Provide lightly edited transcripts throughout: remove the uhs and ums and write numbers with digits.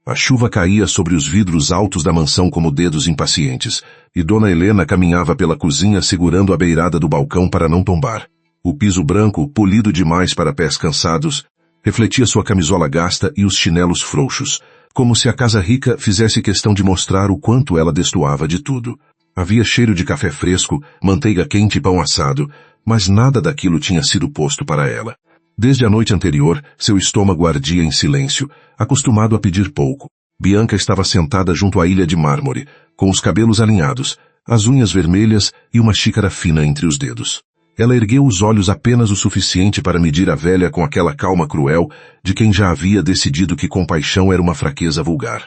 A chuva caía sobre os vidros altos da mansão como dedos impacientes, e Dona Helena caminhava pela cozinha segurando a beirada do balcão para não tombar. O piso branco, polido demais para pés cansados, refletia sua camisola gasta e os chinelos frouxos, como se a casa rica fizesse questão de mostrar o quanto ela destoava de tudo. Havia cheiro de café fresco, manteiga quente e pão assado, mas nada daquilo tinha sido posto para ela. Desde a noite anterior, seu estômago ardia em silêncio, acostumado a pedir pouco. Bianca estava sentada junto à ilha de mármore, com os cabelos alinhados, as unhas vermelhas e uma xícara fina entre os dedos. Ela ergueu os olhos apenas o suficiente para medir a velha com aquela calma cruel de quem já havia decidido que compaixão era uma fraqueza vulgar.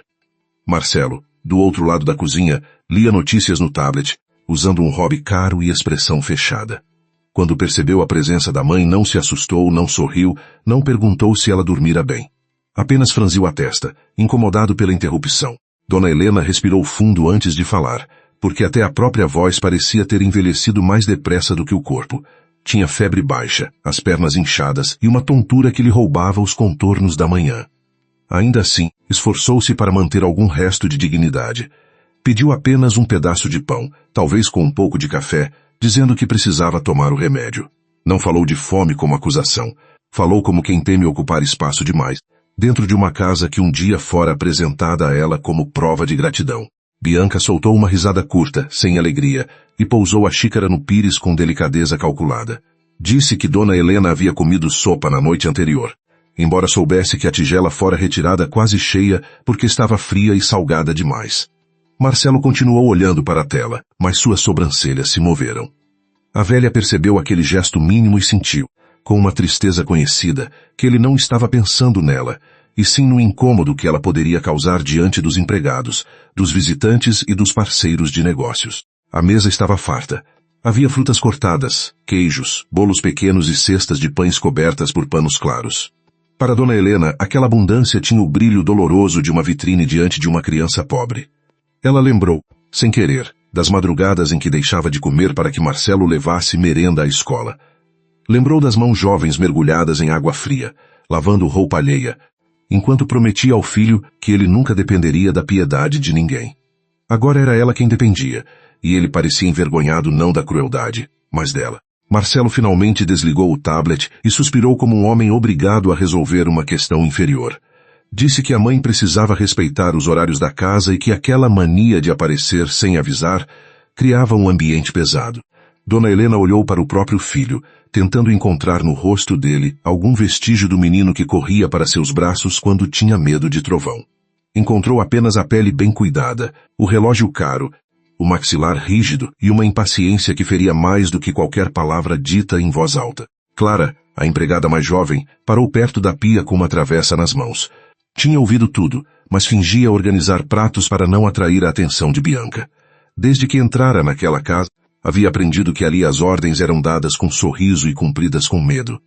Marcelo, do outro lado da cozinha, lia notícias no tablet, usando um hobby caro e expressão fechada. Quando percebeu a presença da mãe, não se assustou, não sorriu, não perguntou se ela dormira bem. Apenas franziu a testa, incomodado pela interrupção. Dona Helena respirou fundo antes de falar, porque até a própria voz parecia ter envelhecido mais depressa do que o corpo. Tinha febre baixa, as pernas inchadas e uma tontura que lhe roubava os contornos da manhã. Ainda assim, esforçou-se para manter algum resto de dignidade. Pediu apenas um pedaço de pão, talvez com um pouco de café, dizendo que precisava tomar o remédio. Não falou de fome como acusação. Falou como quem teme ocupar espaço demais, dentro de uma casa que um dia fora apresentada a ela como prova de gratidão. Bianca soltou uma risada curta, sem alegria, e pousou a xícara no pires com delicadeza calculada. Disse que Dona Helena havia comido sopa na noite anterior, embora soubesse que a tigela fora retirada quase cheia porque estava fria e salgada demais. Marcelo continuou olhando para a tela, mas suas sobrancelhas se moveram. A velha percebeu aquele gesto mínimo e sentiu, com uma tristeza conhecida, que ele não estava pensando nela, e sim no incômodo que ela poderia causar diante dos empregados, dos visitantes e dos parceiros de negócios. A mesa estava farta. Havia frutas cortadas, queijos, bolos pequenos e cestas de pães cobertas por panos claros. Para Dona Helena, aquela abundância tinha o brilho doloroso de uma vitrine diante de uma criança pobre. Ela lembrou, sem querer, das madrugadas em que deixava de comer para que Marcelo levasse merenda à escola. Lembrou das mãos jovens mergulhadas em água fria, lavando roupa alheia, enquanto prometia ao filho que ele nunca dependeria da piedade de ninguém. Agora era ela quem dependia, e ele parecia envergonhado não da crueldade, mas dela. Marcelo finalmente desligou o tablet e suspirou como um homem obrigado a resolver uma questão inferior. Disse que a mãe precisava respeitar os horários da casa e que aquela mania de aparecer sem avisar criava um ambiente pesado. Dona Helena olhou para o próprio filho, tentando encontrar no rosto dele algum vestígio do menino que corria para seus braços quando tinha medo de trovão. Encontrou apenas a pele bem cuidada, o relógio caro, o maxilar rígido e uma impaciência que feria mais do que qualquer palavra dita em voz alta. Clara, a empregada mais jovem, parou perto da pia com uma travessa nas mãos. Tinha ouvido tudo, mas fingia organizar pratos para não atrair a atenção de Bianca. Desde que entrara naquela casa, havia aprendido que ali as ordens eram dadas com sorriso e cumpridas com medo.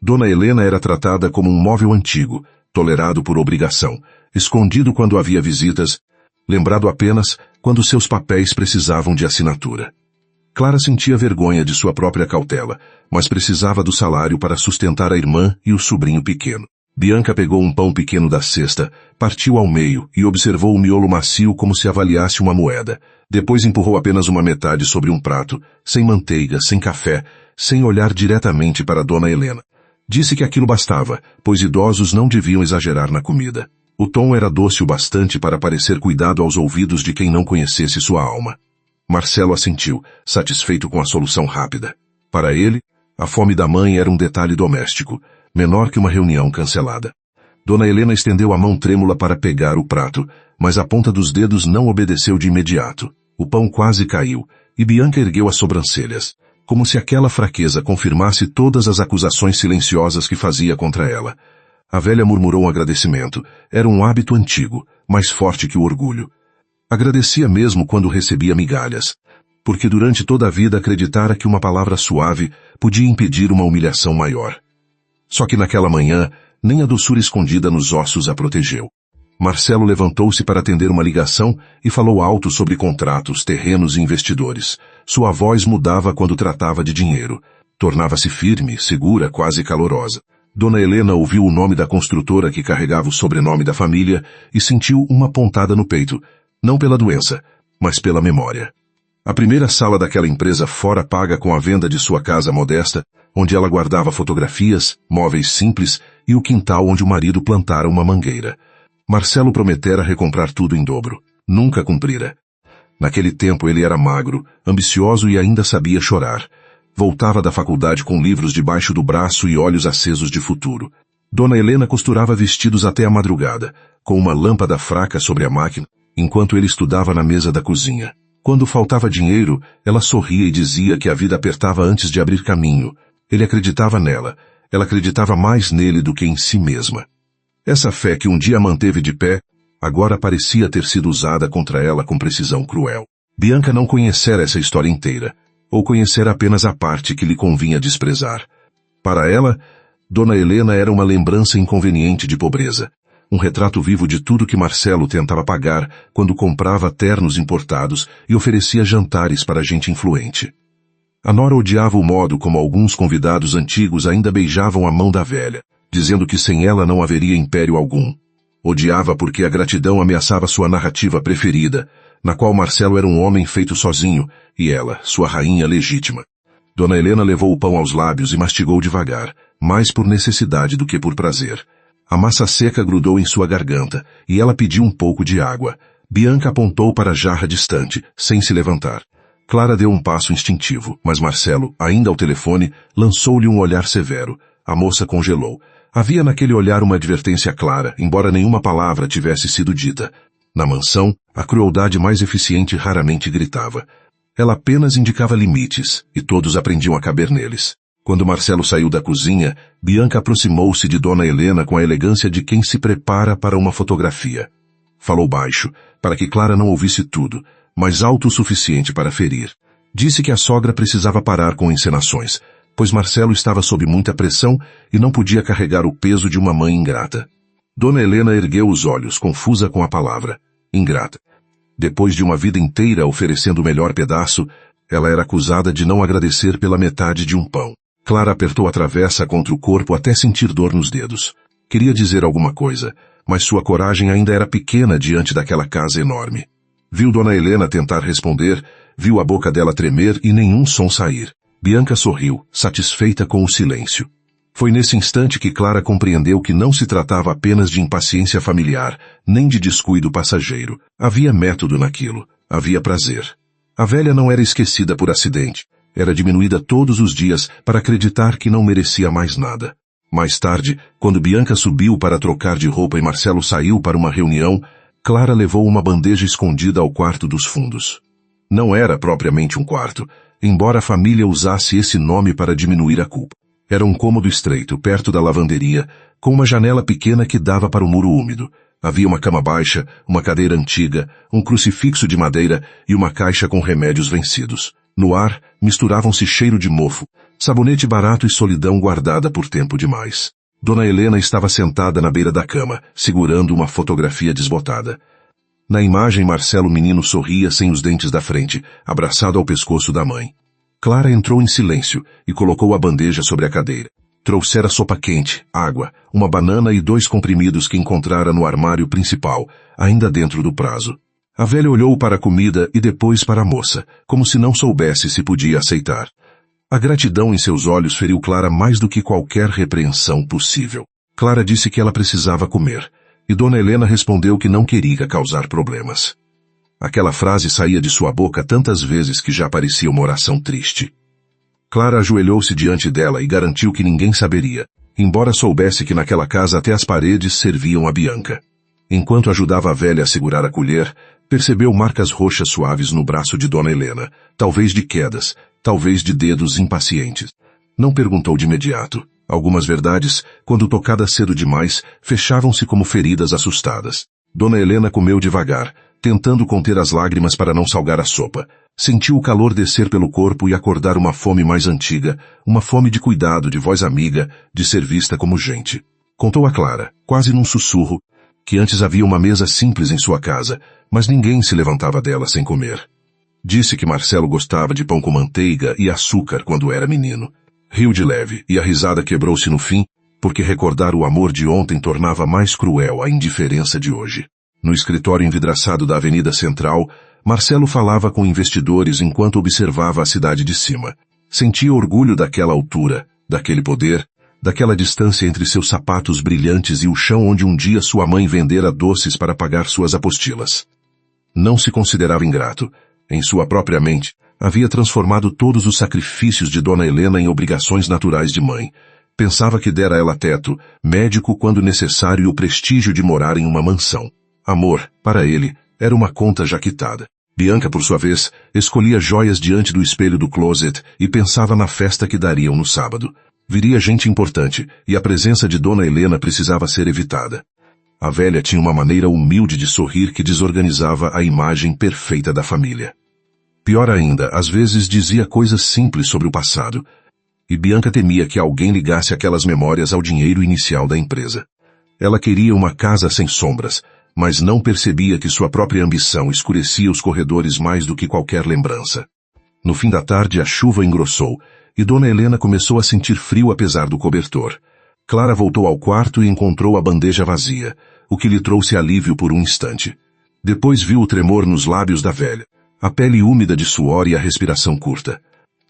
Dona Helena era tratada como um móvel antigo, tolerado por obrigação, escondido quando havia visitas, lembrado apenas quando seus papéis precisavam de assinatura. Clara sentia vergonha de sua própria cautela, mas precisava do salário para sustentar a irmã e o sobrinho pequeno. Bianca pegou um pão pequeno da cesta, partiu ao meio e observou o miolo macio como se avaliasse uma moeda. Depois empurrou apenas uma metade sobre um prato, sem manteiga, sem café, sem olhar diretamente para Dona Helena. Disse que aquilo bastava, pois idosos não deviam exagerar na comida. O tom era doce o bastante para parecer cuidado aos ouvidos de quem não conhecesse sua alma. Marcelo assentiu, satisfeito com a solução rápida. Para ele, a fome da mãe era um detalhe doméstico, menor que uma reunião cancelada. Dona Helena estendeu a mão trêmula para pegar o prato, mas a ponta dos dedos não obedeceu de imediato. O pão quase caiu, e Bianca ergueu as sobrancelhas, como se aquela fraqueza confirmasse todas as acusações silenciosas que fazia contra ela. A velha murmurou um agradecimento. Era um hábito antigo, mais forte que o orgulho. Agradecia mesmo quando recebia migalhas, porque durante toda a vida acreditara que uma palavra suave podia impedir uma humilhação maior. Só que naquela manhã, nem a doçura escondida nos ossos a protegeu. Marcelo levantou-se para atender uma ligação e falou alto sobre contratos, terrenos e investidores. Sua voz mudava quando tratava de dinheiro. Tornava-se firme, segura, quase calorosa. Dona Helena ouviu o nome da construtora que carregava o sobrenome da família e sentiu uma pontada no peito, não pela doença, mas pela memória. A primeira sala daquela empresa fora paga com a venda de sua casa modesta, onde ela guardava fotografias, móveis simples e o quintal onde o marido plantara uma mangueira. Marcelo prometera recomprar tudo em dobro. Nunca cumprira. Naquele tempo ele era magro, ambicioso e ainda sabia chorar. Voltava da faculdade com livros debaixo do braço e olhos acesos de futuro. Dona Helena costurava vestidos até a madrugada, com uma lâmpada fraca sobre a máquina, enquanto ele estudava na mesa da cozinha. Quando faltava dinheiro, ela sorria e dizia que a vida apertava antes de abrir caminho. Ele acreditava nela. Ela acreditava mais nele do que em si mesma. Essa fé que um dia a manteve de pé, agora parecia ter sido usada contra ela com precisão cruel. Bianca não conhecera essa história inteira, ou conhecera apenas a parte que lhe convinha desprezar. Para ela, Dona Helena era uma lembrança inconveniente de pobreza, um retrato vivo de tudo que Marcelo tentava pagar quando comprava ternos importados e oferecia jantares para gente influente. A nora odiava o modo como alguns convidados antigos ainda beijavam a mão da velha, dizendo que sem ela não haveria império algum. Odiava porque a gratidão ameaçava sua narrativa preferida, na qual Marcelo era um homem feito sozinho, e ela, sua rainha legítima. Dona Helena levou o pão aos lábios e mastigou devagar, mais por necessidade do que por prazer. A massa seca grudou em sua garganta, e ela pediu um pouco de água. Bianca apontou para a jarra distante, sem se levantar. Clara deu um passo instintivo, mas Marcelo, ainda ao telefone, lançou-lhe um olhar severo. A moça congelou. Havia naquele olhar uma advertência clara, embora nenhuma palavra tivesse sido dita. Na mansão, a crueldade mais eficiente raramente gritava. Ela apenas indicava limites, e todos aprendiam a caber neles. Quando Marcelo saiu da cozinha, Bianca aproximou-se de Dona Helena com a elegância de quem se prepara para uma fotografia. Falou baixo, para que Clara não ouvisse tudo, mas alto o suficiente para ferir. Disse que a sogra precisava parar com encenações, pois Marcelo estava sob muita pressão e não podia carregar o peso de uma mãe ingrata. Dona Helena ergueu os olhos, confusa com a palavra. Ingrata. Depois de uma vida inteira oferecendo o melhor pedaço, ela era acusada de não agradecer pela metade de um pão. Clara apertou a travessa contra o corpo até sentir dor nos dedos. Queria dizer alguma coisa, mas sua coragem ainda era pequena diante daquela casa enorme. Viu Dona Helena tentar responder, viu a boca dela tremer e nenhum som sair. Bianca sorriu, satisfeita com o silêncio. Foi nesse instante que Clara compreendeu que não se tratava apenas de impaciência familiar, nem de descuido passageiro. Havia método naquilo, havia prazer. A velha não era esquecida por acidente. Era diminuída todos os dias para acreditar que não merecia mais nada. Mais tarde, quando Bianca subiu para trocar de roupa e Marcelo saiu para uma reunião, Clara levou uma bandeja escondida ao quarto dos fundos. Não era propriamente um quarto, embora a família usasse esse nome para diminuir a culpa. Era um cômodo estreito, perto da lavanderia, com uma janela pequena que dava para o muro úmido. Havia uma cama baixa, uma cadeira antiga, um crucifixo de madeira e uma caixa com remédios vencidos. No ar, misturavam-se cheiro de mofo, sabonete barato e solidão guardada por tempo demais. Dona Helena estava sentada na beira da cama, segurando uma fotografia desbotada. Na imagem, Marcelo menino sorria sem os dentes da frente, abraçado ao pescoço da mãe. Clara entrou em silêncio e colocou a bandeja sobre a cadeira. Trouxera sopa quente, água, uma banana e 2 comprimidos que encontrara no armário principal, ainda dentro do prazo. A velha olhou para a comida e depois para a moça, como se não soubesse se podia aceitar. A gratidão em seus olhos feriu Clara mais do que qualquer repreensão possível. Clara disse que ela precisava comer, e Dona Helena respondeu que não queria causar problemas. Aquela frase saía de sua boca tantas vezes que já parecia uma oração triste. Clara ajoelhou-se diante dela e garantiu que ninguém saberia, embora soubesse que naquela casa até as paredes serviam a Bianca. Enquanto ajudava a velha a segurar a colher, percebeu marcas roxas suaves no braço de Dona Helena, talvez de quedas, talvez de dedos impacientes. Não perguntou de imediato. Algumas verdades, quando tocadas cedo demais, fechavam-se como feridas assustadas. Dona Helena comeu devagar, tentando conter as lágrimas para não salgar a sopa. Sentiu o calor descer pelo corpo e acordar uma fome mais antiga, uma fome de cuidado, de voz amiga, de ser vista como gente. Contou a Clara, quase num sussurro, que antes havia uma mesa simples em sua casa, mas ninguém se levantava dela sem comer. Disse que Marcelo gostava de pão com manteiga e açúcar quando era menino. Riu de leve, e a risada quebrou-se no fim, porque recordar o amor de ontem tornava mais cruel a indiferença de hoje. No escritório envidraçado da Avenida Central, Marcelo falava com investidores enquanto observava a cidade de cima. Sentia orgulho daquela altura, daquele poder, daquela distância entre seus sapatos brilhantes e o chão onde um dia sua mãe vendera doces para pagar suas apostilas. Não se considerava ingrato. Em sua própria mente, havia transformado todos os sacrifícios de Dona Helena em obrigações naturais de mãe. Pensava que dera a ela teto, médico quando necessário e o prestígio de morar em uma mansão. Amor, para ele, era uma conta já quitada. Bianca, por sua vez, escolhia joias diante do espelho do closet e pensava na festa que dariam no sábado. Viria gente importante, e a presença de Dona Helena precisava ser evitada. A velha tinha uma maneira humilde de sorrir que desorganizava a imagem perfeita da família. Pior ainda, às vezes dizia coisas simples sobre o passado, e Bianca temia que alguém ligasse aquelas memórias ao dinheiro inicial da empresa. Ela queria uma casa sem sombras, mas não percebia que sua própria ambição escurecia os corredores mais do que qualquer lembrança. No fim da tarde, a chuva engrossou, e Dona Helena começou a sentir frio apesar do cobertor. Clara voltou ao quarto e encontrou a bandeja vazia, o que lhe trouxe alívio por um instante. Depois viu o tremor nos lábios da velha, a pele úmida de suor e a respiração curta.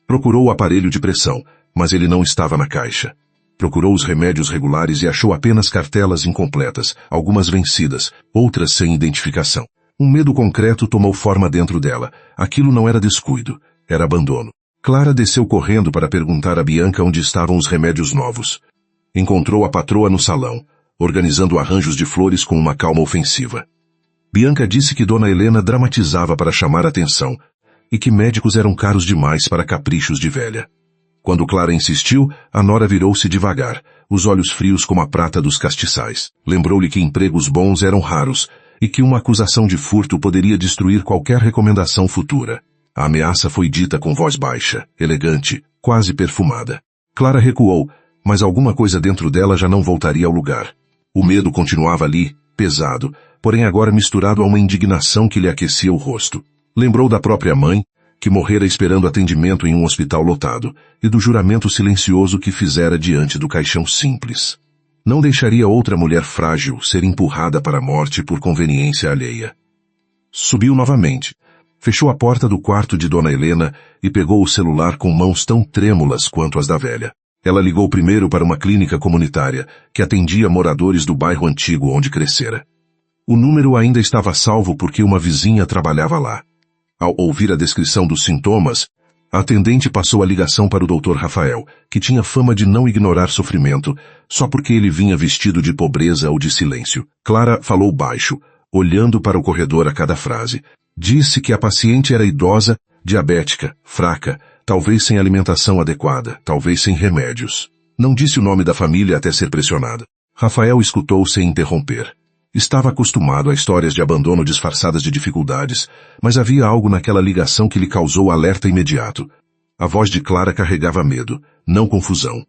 Procurou o aparelho de pressão, mas ele não estava na caixa. Procurou os remédios regulares e achou apenas cartelas incompletas, algumas vencidas, outras sem identificação. Um medo concreto tomou forma dentro dela. Aquilo não era descuido, era abandono. Clara desceu correndo para perguntar a Bianca onde estavam os remédios novos. Encontrou a patroa no salão, organizando arranjos de flores com uma calma ofensiva. Bianca disse que Dona Helena dramatizava para chamar atenção e que médicos eram caros demais para caprichos de velha. Quando Clara insistiu, a nora virou-se devagar, os olhos frios como a prata dos castiçais. Lembrou-lhe que empregos bons eram raros e que uma acusação de furto poderia destruir qualquer recomendação futura. A ameaça foi dita com voz baixa, elegante, quase perfumada. Clara recuou, mas alguma coisa dentro dela já não voltaria ao lugar. O medo continuava ali, pesado, porém agora misturado a uma indignação que lhe aquecia o rosto. Lembrou da própria mãe, que morrera esperando atendimento em um hospital lotado, e do juramento silencioso que fizera diante do caixão simples. Não deixaria outra mulher frágil ser empurrada para a morte por conveniência alheia. Subiu novamente, fechou a porta do quarto de Dona Helena e pegou o celular com mãos tão trêmulas quanto as da velha. Ela ligou primeiro para uma clínica comunitária, que atendia moradores do bairro antigo onde crescera. O número ainda estava salvo porque uma vizinha trabalhava lá. Ao ouvir a descrição dos sintomas, a atendente passou a ligação para o Dr. Rafael, que tinha fama de não ignorar sofrimento, só porque ele vinha vestido de pobreza ou de silêncio. Clara falou baixo, olhando para o corredor a cada frase. Disse que a paciente era idosa, diabética, fraca, talvez sem alimentação adequada, talvez sem remédios. Não disse o nome da família até ser pressionada. Rafael escutou sem interromper. Estava acostumado a histórias de abandono disfarçadas de dificuldades, mas havia algo naquela ligação que lhe causou alerta imediato. A voz de Clara carregava medo, não confusão.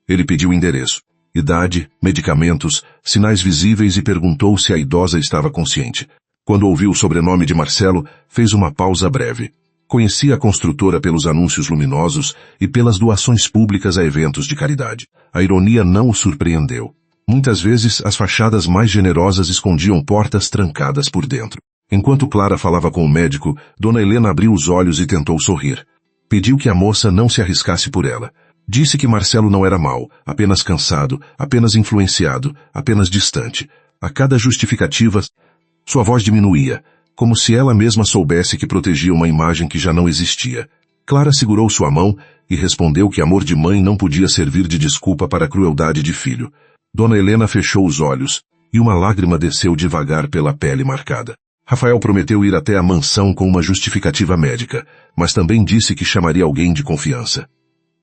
Ele pediu o endereço, idade, medicamentos, sinais visíveis e perguntou se a idosa estava consciente. Quando ouviu o sobrenome de Marcelo, fez uma pausa breve. Conhecia a construtora pelos anúncios luminosos e pelas doações públicas a eventos de caridade. A ironia não o surpreendeu. Muitas vezes, as fachadas mais generosas escondiam portas trancadas por dentro. Enquanto Clara falava com o médico, Dona Helena abriu os olhos e tentou sorrir. Pediu que a moça não se arriscasse por ela. Disse que Marcelo não era mau, apenas cansado, apenas influenciado, apenas distante. A cada justificativa, sua voz diminuía, como se ela mesma soubesse que protegia uma imagem que já não existia. Clara segurou sua mão e respondeu que amor de mãe não podia servir de desculpa para a crueldade de filho. Dona Helena fechou os olhos, e uma lágrima desceu devagar pela pele marcada. Rafael prometeu ir até a mansão com uma justificativa médica, mas também disse que chamaria alguém de confiança.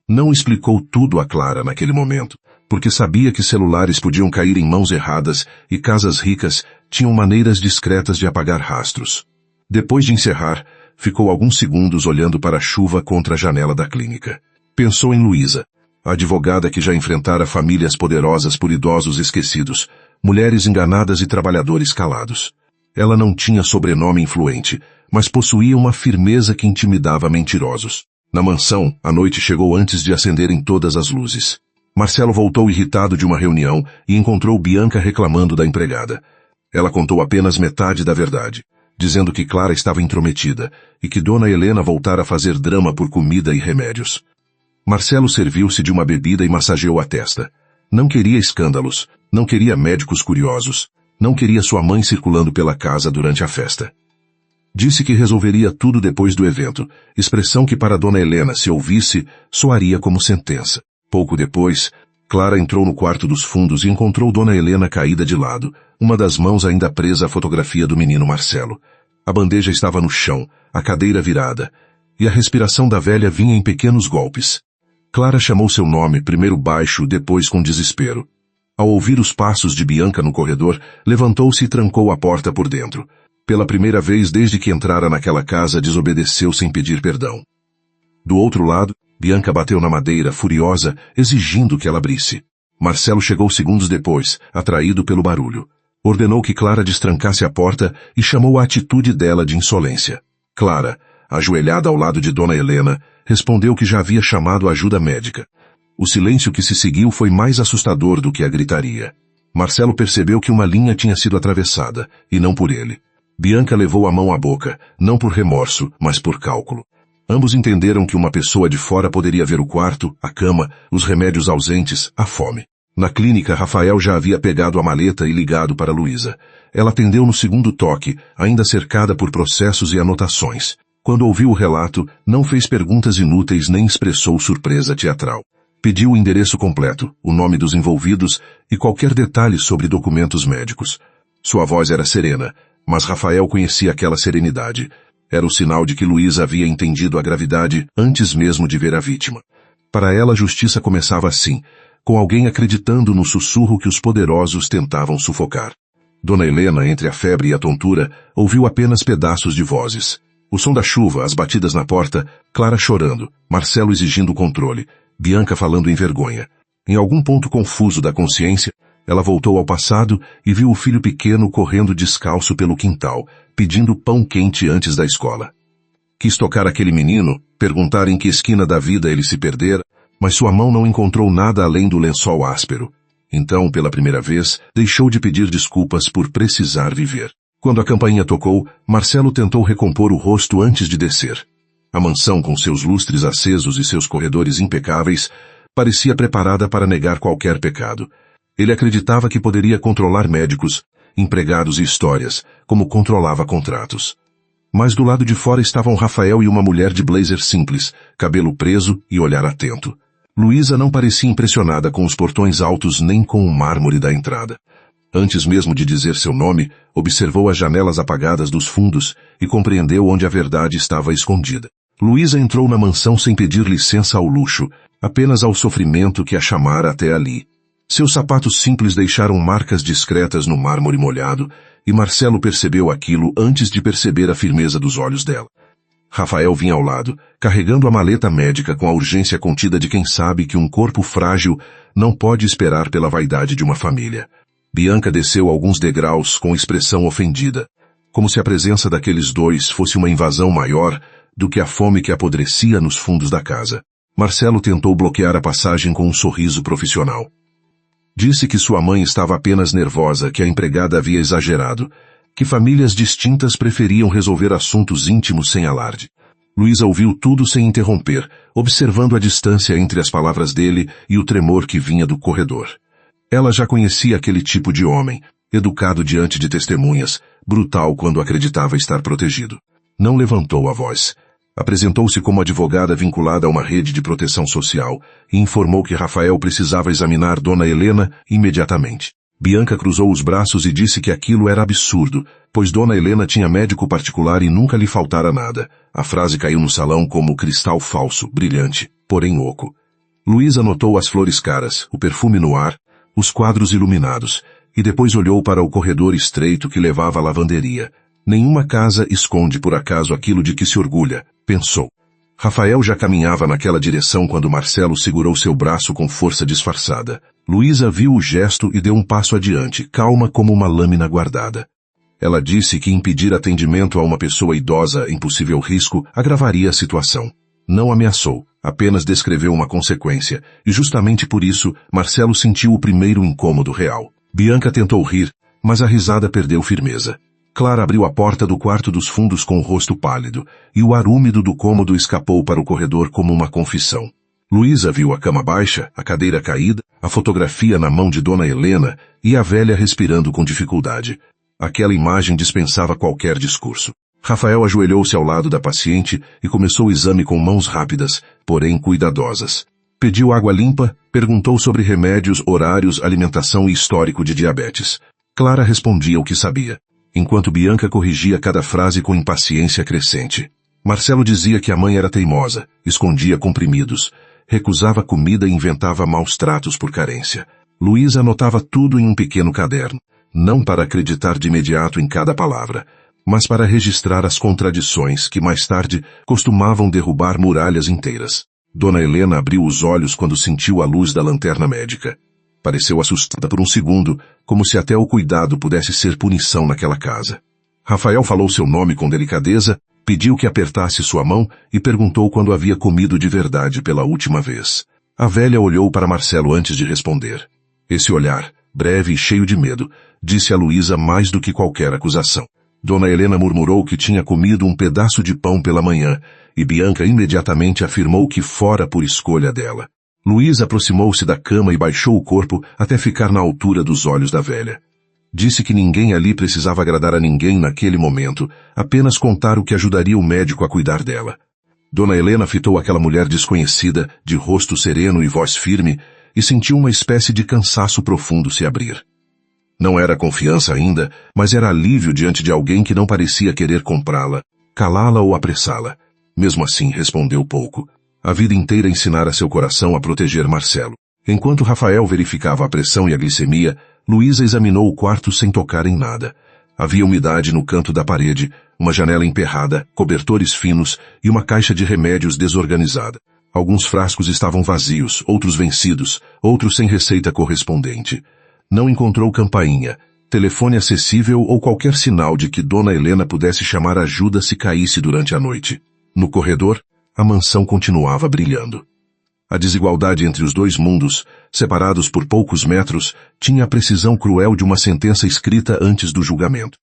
Não explicou tudo a Clara naquele momento, porque sabia que celulares podiam cair em mãos erradas e casas ricas tinham maneiras discretas de apagar rastros. Depois de encerrar, ficou alguns segundos olhando para a chuva contra a janela da clínica. Pensou em Luísa, a advogada que já enfrentara famílias poderosas por idosos esquecidos, mulheres enganadas e trabalhadores calados. Ela não tinha sobrenome influente, mas possuía uma firmeza que intimidava mentirosos. Na mansão, a noite chegou antes de acenderem todas as luzes. Marcelo voltou irritado de uma reunião e encontrou Bianca reclamando da empregada. Ela contou apenas metade da verdade, dizendo que Clara estava intrometida e que Dona Helena voltara a fazer drama por comida e remédios. Marcelo serviu-se de uma bebida e massageou a testa. Não queria escândalos, não queria médicos curiosos, não queria sua mãe circulando pela casa durante a festa. Disse que resolveria tudo depois do evento, expressão que para Dona Helena, se ouvisse, soaria como sentença. Pouco depois, Clara entrou no quarto dos fundos e encontrou Dona Helena caída de lado, uma das mãos ainda presa à fotografia do menino Marcelo. A bandeja estava no chão, a cadeira virada, e a respiração da velha vinha em pequenos golpes. Clara chamou seu nome, primeiro baixo, depois com desespero. Ao ouvir os passos de Bianca no corredor, levantou-se e trancou a porta por dentro. Pela primeira vez desde que entrara naquela casa, desobedeceu sem pedir perdão. Do outro lado, Bianca bateu na madeira, furiosa, exigindo que ela abrisse. Marcelo chegou segundos depois, atraído pelo barulho. Ordenou que Clara destrancasse a porta e chamou a atitude dela de insolência. Clara, ajoelhada ao lado de Dona Helena, respondeu que já havia chamado ajuda médica. O silêncio que se seguiu foi mais assustador do que a gritaria. Marcelo percebeu que uma linha tinha sido atravessada, e não por ele. Bianca levou a mão à boca, não por remorso, mas por cálculo. Ambos entenderam que uma pessoa de fora poderia ver o quarto, a cama, os remédios ausentes, a fome. Na clínica, Rafael já havia pegado a maleta e ligado para Luísa. Ela atendeu no segundo toque, ainda cercada por processos e anotações. Quando ouviu o relato, não fez perguntas inúteis nem expressou surpresa teatral. Pediu o endereço completo, o nome dos envolvidos e qualquer detalhe sobre documentos médicos. Sua voz era serena, mas Rafael conhecia aquela serenidade. Era o sinal de que Luísa havia entendido a gravidade antes mesmo de ver a vítima. Para ela a justiça começava assim, com alguém acreditando no sussurro que os poderosos tentavam sufocar. Dona Helena, entre a febre e a tontura, ouviu apenas pedaços de vozes. O som da chuva, as batidas na porta, Clara chorando, Marcelo exigindo controle, Bianca falando em vergonha. Em algum ponto confuso da consciência, ela voltou ao passado e viu o filho pequeno correndo descalço pelo quintal, pedindo pão quente antes da escola. Quis tocar aquele menino, perguntar em que esquina da vida ele se perdera, mas sua mão não encontrou nada além do lençol áspero. Então, pela primeira vez, deixou de pedir desculpas por precisar viver. Quando a campainha tocou, Marcelo tentou recompor o rosto antes de descer. A mansão, com seus lustres acesos e seus corredores impecáveis, parecia preparada para negar qualquer pecado. Ele acreditava que poderia controlar médicos, empregados e histórias, como controlava contratos. Mas do lado de fora estavam Rafael e uma mulher de blazer simples, cabelo preso e olhar atento. Luísa não parecia impressionada com os portões altos nem com o mármore da entrada. Antes mesmo de dizer seu nome, observou as janelas apagadas dos fundos e compreendeu onde a verdade estava escondida. Luísa entrou na mansão sem pedir licença ao luxo, apenas ao sofrimento que a chamara até ali. Seus sapatos simples deixaram marcas discretas no mármore molhado, e Marcelo percebeu aquilo antes de perceber a firmeza dos olhos dela. Rafael vinha ao lado, carregando a maleta médica com a urgência contida de quem sabe que um corpo frágil não pode esperar pela vaidade de uma família. Bianca desceu alguns degraus com expressão ofendida, como se a presença daqueles dois fosse uma invasão maior do que a fome que apodrecia nos fundos da casa. Marcelo tentou bloquear a passagem com um sorriso profissional. Disse que sua mãe estava apenas nervosa, que a empregada havia exagerado, que famílias distintas preferiam resolver assuntos íntimos sem alarde. Luísa ouviu tudo sem interromper, observando a distância entre as palavras dele e o tremor que vinha do corredor. Ela já conhecia aquele tipo de homem, educado diante de testemunhas, brutal quando acreditava estar protegido. Não levantou a voz. Apresentou-se como advogada vinculada a uma rede de proteção social e informou que Rafael precisava examinar Dona Helena imediatamente. Bianca cruzou os braços e disse que aquilo era absurdo, pois Dona Helena tinha médico particular e nunca lhe faltara nada. A frase caiu no salão como cristal falso, brilhante, porém oco. Luísa notou as flores caras, o perfume no ar, os quadros iluminados, e depois olhou para o corredor estreito que levava à lavanderia. Nenhuma casa esconde por acaso aquilo de que se orgulha, pensou. Rafael já caminhava naquela direção quando Marcelo segurou seu braço com força disfarçada. Luísa viu o gesto e deu um passo adiante, calma como uma lâmina guardada. Ela disse que impedir atendimento a uma pessoa idosa em possível risco agravaria a situação. Não ameaçou, Apenas descreveu uma consequência, e justamente por isso, Marcelo sentiu o primeiro incômodo real. Bianca tentou rir, mas a risada perdeu firmeza. Clara abriu a porta do quarto dos fundos com o rosto pálido, e o ar úmido do cômodo escapou para o corredor como uma confissão. Luísa viu a cama baixa, a cadeira caída, a fotografia na mão de Dona Helena e a velha respirando com dificuldade. Aquela imagem dispensava qualquer discurso. Rafael ajoelhou-se ao lado da paciente e começou o exame com mãos rápidas, porém cuidadosas. Pediu água limpa, perguntou sobre remédios, horários, alimentação e histórico de diabetes. Clara respondia o que sabia, enquanto Bianca corrigia cada frase com impaciência crescente. Marcelo dizia que a mãe era teimosa, escondia comprimidos, recusava comida e inventava maus tratos por carência. Luísa anotava tudo em um pequeno caderno, não para acreditar de imediato em cada palavra, mas para registrar as contradições que mais tarde costumavam derrubar muralhas inteiras. Dona Helena abriu os olhos quando sentiu a luz da lanterna médica. Pareceu assustada por um segundo, como se até o cuidado pudesse ser punição naquela casa. Rafael falou seu nome com delicadeza, pediu que apertasse sua mão e perguntou quando havia comido de verdade pela última vez. A velha olhou para Marcelo antes de responder. Esse olhar, breve e cheio de medo, disse a Luísa mais do que qualquer acusação. Dona Helena murmurou que tinha comido um pedaço de pão pela manhã, e Bianca imediatamente afirmou que fora por escolha dela. Luísa aproximou-se da cama e baixou o corpo até ficar na altura dos olhos da velha. Disse que ninguém ali precisava agradar a ninguém naquele momento, apenas contar o que ajudaria o médico a cuidar dela. Dona Helena fitou aquela mulher desconhecida, de rosto sereno e voz firme, e sentiu uma espécie de cansaço profundo se abrir. Não era confiança ainda, mas era alívio diante de alguém que não parecia querer comprá-la, calá-la ou apressá-la. Mesmo assim, respondeu pouco. A vida inteira ensinara seu coração a proteger Marcelo. Enquanto Rafael verificava a pressão e a glicemia, Luísa examinou o quarto sem tocar em nada. Havia umidade no canto da parede, uma janela emperrada, cobertores finos e uma caixa de remédios desorganizada. Alguns frascos estavam vazios, outros vencidos, outros sem receita correspondente. Não encontrou campainha, telefone acessível ou qualquer sinal de que Dona Helena pudesse chamar ajuda se caísse durante a noite. No corredor, a mansão continuava brilhando. A desigualdade entre os dois mundos, separados por poucos metros, tinha a precisão cruel de uma sentença escrita antes do julgamento.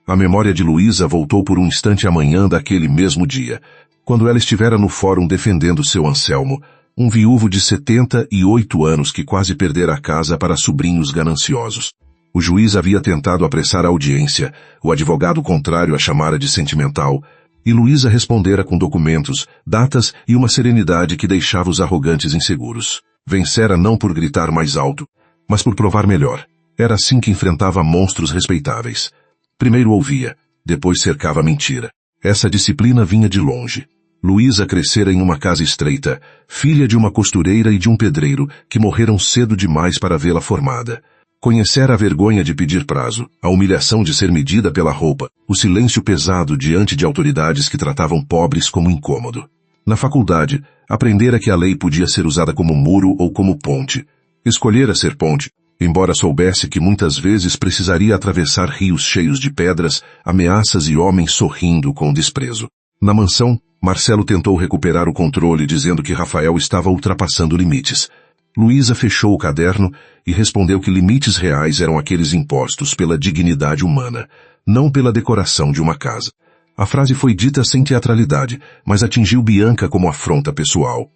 A memória de Luísa voltou por um instante à manhã daquele mesmo dia, quando ela estivera no fórum defendendo seu Anselmo, um viúvo de 78 anos que quase perdera a casa para sobrinhos gananciosos. O juiz havia tentado apressar a audiência, o advogado contrário a chamara de sentimental, e Luísa respondera com documentos, datas e uma serenidade que deixava os arrogantes inseguros. Vencera não por gritar mais alto, mas por provar melhor. Era assim que enfrentava monstros respeitáveis. Primeiro ouvia, depois cercava a mentira. Essa disciplina vinha de longe. Luísa crescera em uma casa estreita, filha de uma costureira e de um pedreiro, que morreram cedo demais para vê-la formada. Conhecera a vergonha de pedir prazo, a humilhação de ser medida pela roupa, o silêncio pesado diante de autoridades que tratavam pobres como incômodo. Na faculdade, aprendera que a lei podia ser usada como muro ou como ponte. Escolhera ser ponte, embora soubesse que muitas vezes precisaria atravessar rios cheios de pedras, ameaças e homens sorrindo com desprezo. Na mansão, Marcelo tentou recuperar o controle dizendo que Rafael estava ultrapassando limites. Luísa fechou o caderno e respondeu que limites reais eram aqueles impostos pela dignidade humana, não pela decoração de uma casa. A frase foi dita sem teatralidade, mas atingiu Bianca como afronta pessoal.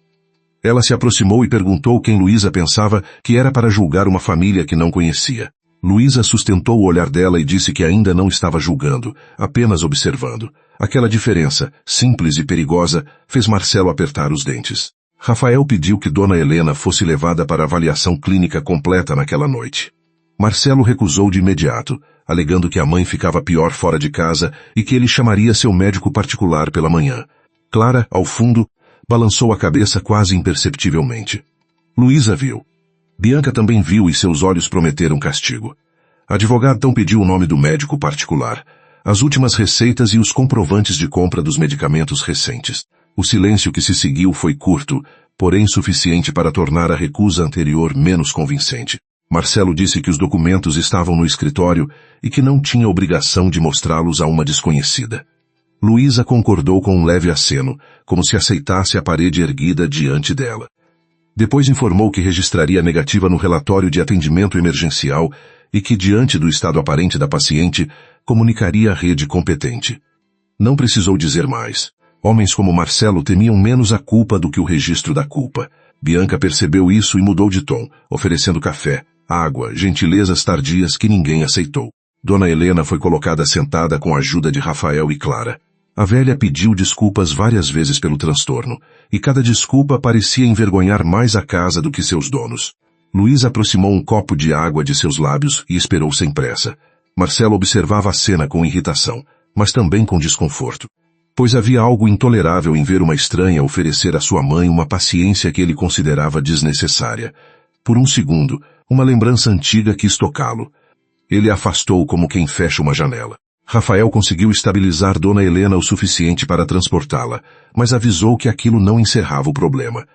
Ela se aproximou e perguntou quem Luísa pensava que era para julgar uma família que não conhecia. Luísa sustentou o olhar dela e disse que ainda não estava julgando, apenas observando. Aquela diferença, simples e perigosa, fez Marcelo apertar os dentes. Rafael pediu que Dona Helena fosse levada para avaliação clínica completa naquela noite. Marcelo recusou de imediato, alegando que a mãe ficava pior fora de casa e que ele chamaria seu médico particular pela manhã. Clara, ao fundo, balançou a cabeça quase imperceptivelmente. Luísa viu. Bianca também viu e seus olhos prometeram castigo. A advogada então pediu o nome do médico particular, as últimas receitas e os comprovantes de compra dos medicamentos recentes. O silêncio que se seguiu foi curto, porém suficiente para tornar a recusa anterior menos convincente. Marcelo disse que os documentos estavam no escritório e que não tinha obrigação de mostrá-los a uma desconhecida. Luísa concordou com um leve aceno, como se aceitasse a parede erguida diante dela. Depois informou que registraria a negativa no relatório de atendimento emergencial e que, diante do estado aparente da paciente, comunicaria à rede competente. Não precisou dizer mais. Homens como Marcelo temiam menos a culpa do que o registro da culpa. Bianca percebeu isso e mudou de tom, oferecendo café, água, gentilezas tardias que ninguém aceitou. Dona Helena foi colocada sentada com a ajuda de Rafael e Clara. A velha pediu desculpas várias vezes pelo transtorno, e cada desculpa parecia envergonhar mais a casa do que seus donos. Luísa aproximou um copo de água de seus lábios e esperou sem pressa. Marcelo observava a cena com irritação, mas também com desconforto. Pois havia algo intolerável em ver uma estranha oferecer à sua mãe uma paciência que ele considerava desnecessária. Por um segundo, uma lembrança antiga quis tocá-lo. Ele a afastou como quem fecha uma janela. Rafael conseguiu estabilizar Dona Helena o suficiente para transportá-la, mas avisou que aquilo não encerrava o problema.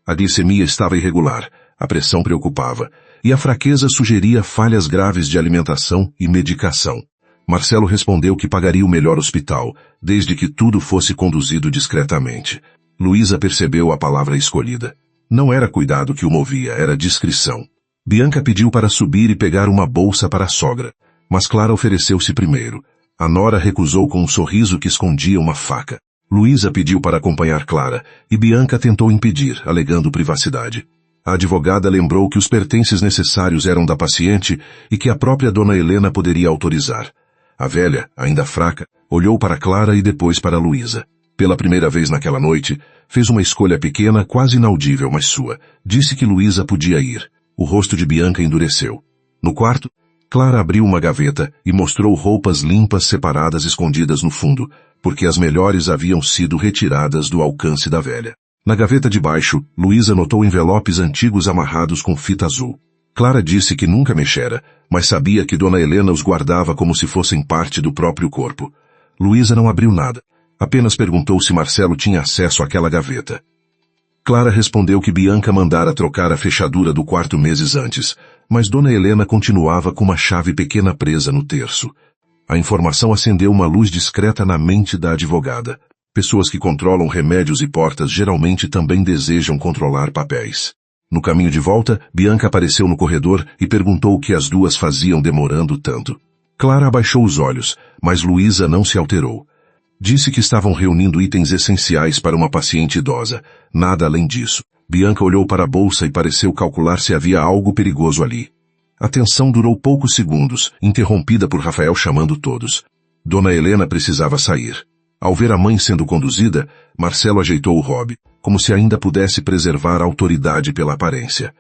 A glicemia estava irregular, a pressão preocupava, e a fraqueza sugeria falhas graves de alimentação e medicação. Marcelo respondeu que pagaria o melhor hospital, desde que tudo fosse conduzido discretamente. Luísa percebeu a palavra escolhida. Não era cuidado que o movia, era discrição. Bianca pediu para subir e pegar uma bolsa para a sogra, mas Clara ofereceu-se primeiro. A nora recusou com um sorriso que escondia uma faca. Luísa pediu para acompanhar Clara, e Bianca tentou impedir, alegando privacidade. A advogada lembrou que os pertences necessários eram da paciente e que a própria Dona Helena poderia autorizar. A velha, ainda fraca, olhou para Clara e depois para Luísa. Pela primeira vez naquela noite, fez uma escolha pequena, quase inaudível, mas sua. Disse que Luísa podia ir. O rosto de Bianca endureceu. No quarto, Clara abriu uma gaveta e mostrou roupas limpas separadas escondidas no fundo, porque as melhores haviam sido retiradas do alcance da velha. Na gaveta de baixo, Luísa notou envelopes antigos amarrados com fita azul. Clara disse que nunca mexera, mas sabia que Dona Helena os guardava como se fossem parte do próprio corpo. Luísa não abriu nada. Apenas perguntou se Marcelo tinha acesso àquela gaveta. Clara respondeu que Bianca mandara trocar a fechadura do quarto meses antes, mas Dona Helena continuava com uma chave pequena presa no terço. A informação acendeu uma luz discreta na mente da advogada. Pessoas que controlam remédios e portas geralmente também desejam controlar papéis. No caminho de volta, Bianca apareceu no corredor e perguntou o que as duas faziam demorando tanto. Clara abaixou os olhos, mas Luísa não se alterou. Disse que estavam reunindo itens essenciais para uma paciente idosa. Nada além disso. Bianca olhou para a bolsa e pareceu calcular se havia algo perigoso ali. A tensão durou poucos segundos, interrompida por Rafael chamando todos. Dona Helena precisava sair. Ao ver a mãe sendo conduzida, Marcelo ajeitou o hobby, como se ainda pudesse preservar a autoridade pela aparência.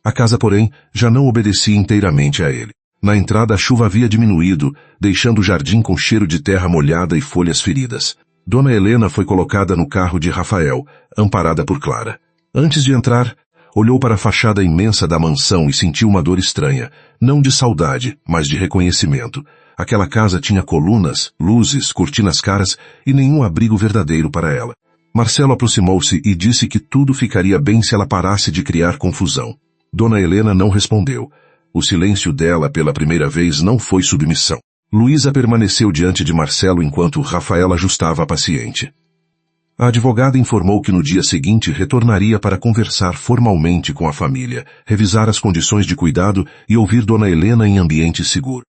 A casa, porém, já não obedecia inteiramente a ele. Na entrada a chuva havia diminuído, deixando o jardim com cheiro de terra molhada e folhas feridas. Dona Helena foi colocada no carro de Rafael, amparada por Clara. Antes de entrar, olhou para a fachada imensa da mansão e sentiu uma dor estranha, não de saudade, mas de reconhecimento. Aquela casa tinha colunas, luzes, cortinas caras e nenhum abrigo verdadeiro para ela. Marcelo aproximou-se e disse que tudo ficaria bem se ela parasse de criar confusão. Dona Helena não respondeu. O silêncio dela pela primeira vez não foi submissão. Luísa permaneceu diante de Marcelo enquanto Rafael ajustava a paciente. A advogada informou que no dia seguinte retornaria para conversar formalmente com a família, revisar as condições de cuidado e ouvir Dona Helena em ambiente seguro.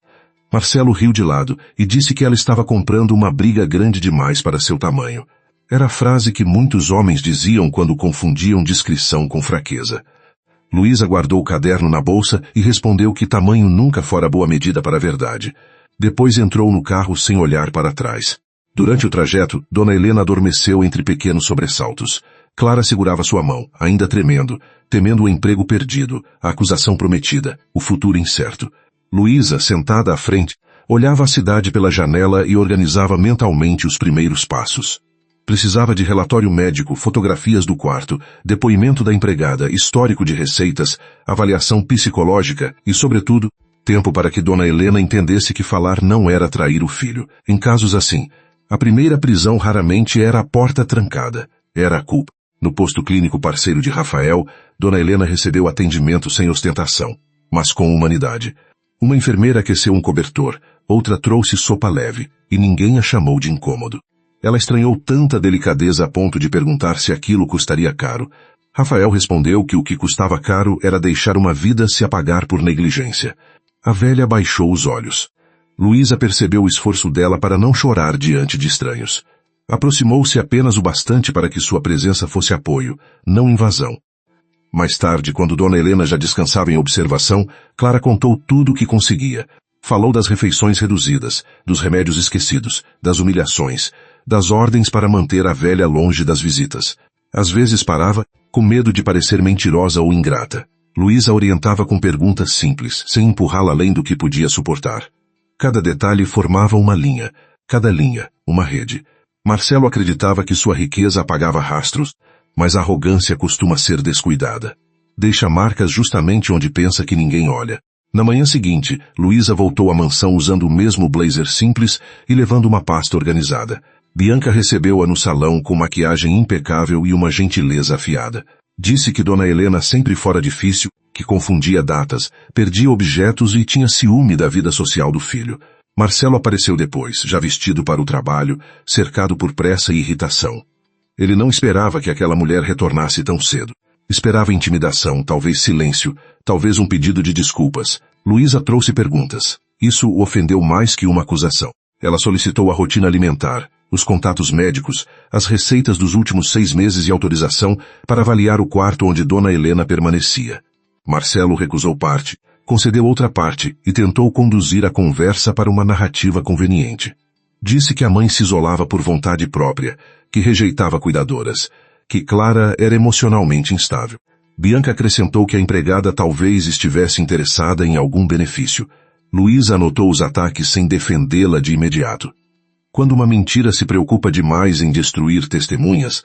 Marcelo riu de lado e disse que ela estava comprando uma briga grande demais para seu tamanho. Era a frase que muitos homens diziam quando confundiam discrição com fraqueza. Luísa guardou o caderno na bolsa e respondeu que tamanho nunca fora boa medida para a verdade. Depois entrou no carro sem olhar para trás. Durante o trajeto, Dona Helena adormeceu entre pequenos sobressaltos. Clara segurava sua mão, ainda tremendo, temendo o emprego perdido, a acusação prometida, o futuro incerto. Luísa, sentada à frente, olhava a cidade pela janela e organizava mentalmente os primeiros passos. Precisava de relatório médico, fotografias do quarto, depoimento da empregada, histórico de receitas, avaliação psicológica e, sobretudo, tempo para que Dona Helena entendesse que falar não era trair o filho. Em casos assim, a primeira prisão raramente era a porta trancada, era a culpa. No posto clínico parceiro de Rafael, Dona Helena recebeu atendimento sem ostentação, mas com humanidade. Uma enfermeira aqueceu um cobertor, outra trouxe sopa leve, e ninguém a chamou de incômodo. Ela estranhou tanta delicadeza a ponto de perguntar se aquilo custaria caro. Rafael respondeu que o que custava caro era deixar uma vida se apagar por negligência. A velha baixou os olhos. Luísa percebeu o esforço dela para não chorar diante de estranhos. Aproximou-se apenas o bastante para que sua presença fosse apoio, não invasão. Mais tarde, quando Dona Helena já descansava em observação, Clara contou tudo o que conseguia. Falou das refeições reduzidas, dos remédios esquecidos, das humilhações, das ordens para manter a velha longe das visitas. Às vezes parava, com medo de parecer mentirosa ou ingrata. Luísa orientava com perguntas simples, sem empurrá-la além do que podia suportar. Cada detalhe formava uma linha, cada linha, uma rede. Marcelo acreditava que sua riqueza apagava rastros, mas a arrogância costuma ser descuidada. Deixa marcas justamente onde pensa que ninguém olha. Na manhã seguinte, Luísa voltou à mansão usando o mesmo blazer simples e levando uma pasta organizada. Bianca recebeu-a no salão com maquiagem impecável e uma gentileza afiada. Disse que Dona Helena sempre fora difícil, que confundia datas, perdia objetos e tinha ciúme da vida social do filho. Marcelo apareceu depois, já vestido para o trabalho, cercado por pressa e irritação. Ele não esperava que aquela mulher retornasse tão cedo. Esperava intimidação, talvez silêncio, talvez um pedido de desculpas. Luísa trouxe perguntas. Isso o ofendeu mais que uma acusação. Ela solicitou a rotina alimentar, os contatos médicos, as receitas dos últimos 6 meses e autorização para avaliar o quarto onde Dona Helena permanecia. Marcelo recusou parte, concedeu outra parte e tentou conduzir a conversa para uma narrativa conveniente. Disse que a mãe se isolava por vontade própria, que rejeitava cuidadoras, que Clara era emocionalmente instável. Bianca acrescentou que a empregada talvez estivesse interessada em algum benefício. Luísa anotou os ataques sem defendê-la de imediato. Quando uma mentira se preocupa demais em destruir testemunhas,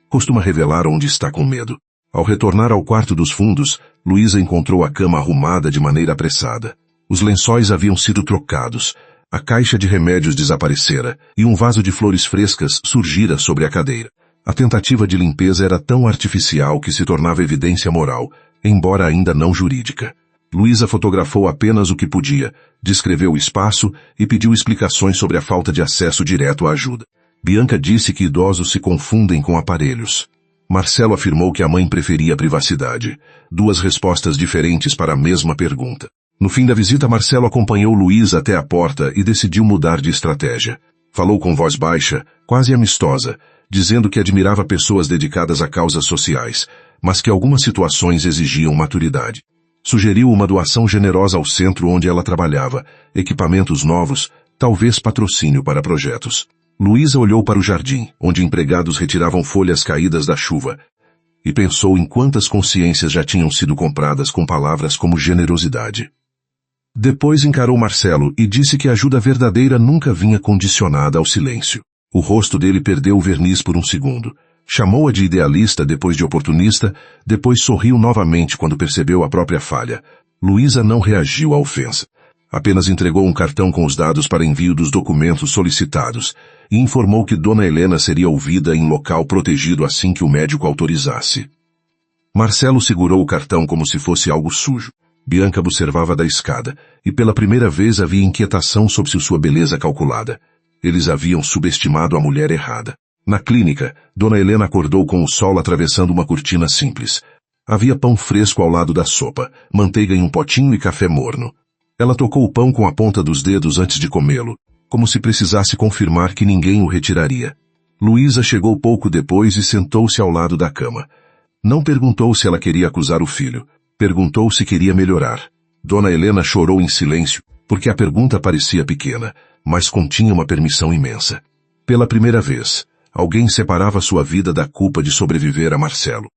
costuma revelar onde está com medo. Ao retornar ao quarto dos fundos, Luísa encontrou a cama arrumada de maneira apressada. Os lençóis haviam sido trocados, a caixa de remédios desaparecera e um vaso de flores frescas surgira sobre a cadeira. A tentativa de limpeza era tão artificial que se tornava evidência moral, embora ainda não jurídica. Luísa fotografou apenas o que podia, descreveu o espaço e pediu explicações sobre a falta de acesso direto à ajuda. Bianca disse que idosos se confundem com aparelhos. Marcelo afirmou que a mãe preferia a privacidade. 2 respostas diferentes para a mesma pergunta. No fim da visita, Marcelo acompanhou Luísa até a porta e decidiu mudar de estratégia. Falou com voz baixa, quase amistosa, dizendo que admirava pessoas dedicadas a causas sociais, mas que algumas situações exigiam maturidade. Sugeriu uma doação generosa ao centro onde ela trabalhava, equipamentos novos, talvez patrocínio para projetos. Luísa olhou para o jardim, onde empregados retiravam folhas caídas da chuva, e pensou em quantas consciências já tinham sido compradas com palavras como generosidade. Depois encarou Marcelo e disse que a ajuda verdadeira nunca vinha condicionada ao silêncio. O rosto dele perdeu o verniz por um segundo. Chamou-a de idealista depois de oportunista, depois sorriu novamente quando percebeu a própria falha. Luísa não reagiu à ofensa. Apenas entregou um cartão com os dados para envio dos documentos solicitados e informou que Dona Helena seria ouvida em local protegido assim que o médico autorizasse. Marcelo segurou o cartão como se fosse algo sujo. Bianca observava da escada, e pela primeira vez havia inquietação sobre sua beleza calculada. Eles haviam subestimado a mulher errada. Na clínica, Dona Helena acordou com o sol atravessando uma cortina simples. Havia pão fresco ao lado da sopa, manteiga em um potinho e café morno. Ela tocou o pão com a ponta dos dedos antes de comê-lo, como se precisasse confirmar que ninguém o retiraria. Luísa chegou pouco depois e sentou-se ao lado da cama. Não perguntou se ela queria acusar o filho. Perguntou se queria melhorar. Dona Helena chorou em silêncio, porque a pergunta parecia pequena, mas continha uma permissão imensa. Pela primeira vez, alguém separava sua vida da culpa de sobreviver a Marcelo.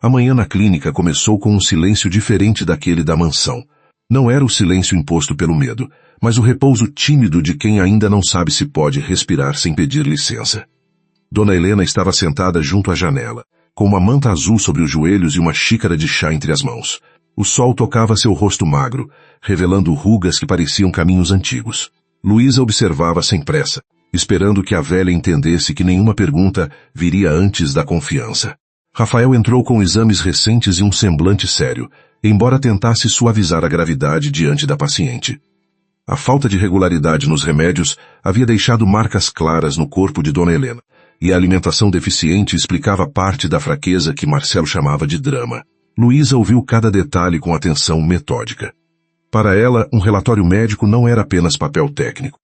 A manhã na clínica começou com um silêncio diferente daquele da mansão. Não era o silêncio imposto pelo medo, mas o repouso tímido de quem ainda não sabe se pode respirar sem pedir licença. Dona Helena estava sentada junto à janela, com uma manta azul sobre os joelhos e uma xícara de chá entre as mãos. O sol tocava seu rosto magro, revelando rugas que pareciam caminhos antigos. Luísa observava sem pressa, esperando que a velha entendesse que nenhuma pergunta viria antes da confiança. Rafael entrou com exames recentes e um semblante sério, embora tentasse suavizar a gravidade diante da paciente. A falta de regularidade nos remédios havia deixado marcas claras no corpo de Dona Helena, e a alimentação deficiente explicava parte da fraqueza que Marcelo chamava de drama. Luísa ouviu cada detalhe com atenção metódica. Para ela, um relatório médico não era apenas papel técnico.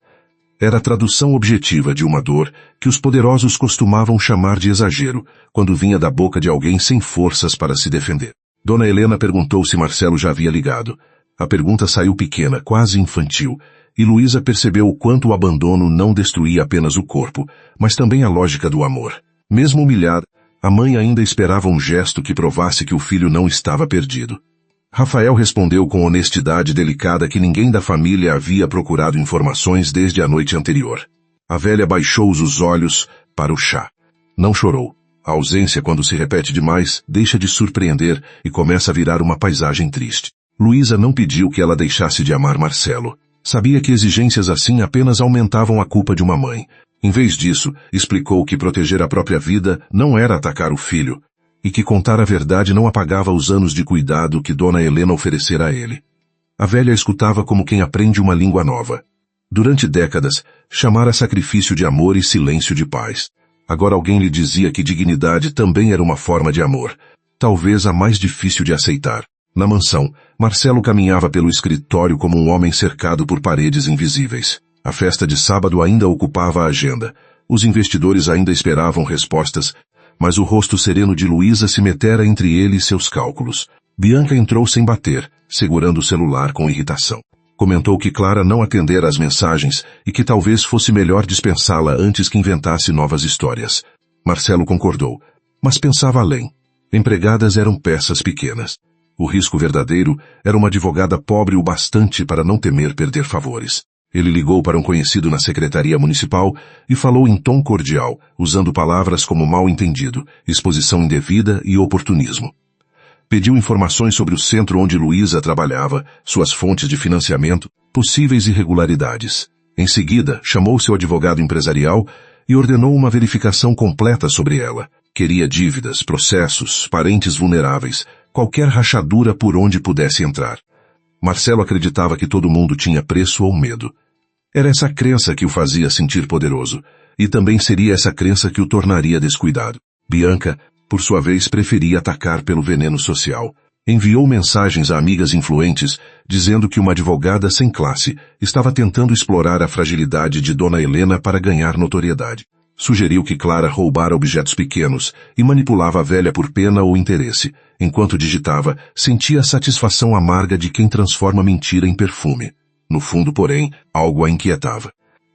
Era a tradução objetiva de uma dor que os poderosos costumavam chamar de exagero, quando vinha da boca de alguém sem forças para se defender. Dona Helena perguntou se Marcelo já havia ligado. A pergunta saiu pequena, quase infantil, e Luísa percebeu o quanto o abandono não destruía apenas o corpo, mas também a lógica do amor. Mesmo humilhada, a mãe ainda esperava um gesto que provasse que o filho não estava perdido. Rafael respondeu com honestidade delicada que ninguém da família havia procurado informações desde a noite anterior. A velha baixou os olhos para o chá. Não chorou. A ausência, quando se repete demais, deixa de surpreender e começa a virar uma paisagem triste. Luísa não pediu que ela deixasse de amar Marcelo. Sabia que exigências assim apenas aumentavam a culpa de uma mãe. Em vez disso, explicou que proteger a própria vida não era atacar o filho, e que contar a verdade não apagava os anos de cuidado que Dona Helena oferecera a ele. A velha escutava como quem aprende uma língua nova. Durante décadas, chamara sacrifício de amor e silêncio de paz. Agora alguém lhe dizia que dignidade também era uma forma de amor, talvez a mais difícil de aceitar. Na mansão, Marcelo caminhava pelo escritório como um homem cercado por paredes invisíveis. A festa de sábado ainda ocupava a agenda. Os investidores ainda esperavam respostas, mas o rosto sereno de Luísa se metera entre ele e seus cálculos. Bianca entrou sem bater, segurando o celular com irritação. Comentou que Clara não atendera às mensagens e que talvez fosse melhor dispensá-la antes que inventasse novas histórias. Marcelo concordou, mas pensava além. Empregadas eram peças pequenas. O risco verdadeiro era uma advogada pobre o bastante para não temer perder favores. Ele ligou para um conhecido na secretaria municipal e falou em tom cordial, usando palavras como mal-entendido, exposição indevida e oportunismo. Pediu informações sobre o centro onde Luísa trabalhava, suas fontes de financiamento, possíveis irregularidades. Em seguida, chamou seu advogado empresarial e ordenou uma verificação completa sobre ela. Queria dívidas, processos, parentes vulneráveis, qualquer rachadura por onde pudesse entrar. Marcelo acreditava que todo mundo tinha preço ou medo. Era essa crença que o fazia sentir poderoso, e também seria essa crença que o tornaria descuidado. Bianca, por sua vez, preferia atacar pelo veneno social. Enviou mensagens a amigas influentes, dizendo que uma advogada sem classe estava tentando explorar a fragilidade de Dona Helena para ganhar notoriedade. Sugeriu que Clara roubara objetos pequenos e manipulava a velha por pena ou interesse. Enquanto digitava, sentia a satisfação amarga de quem transforma mentira em perfume. No fundo, porém, algo a inquietava.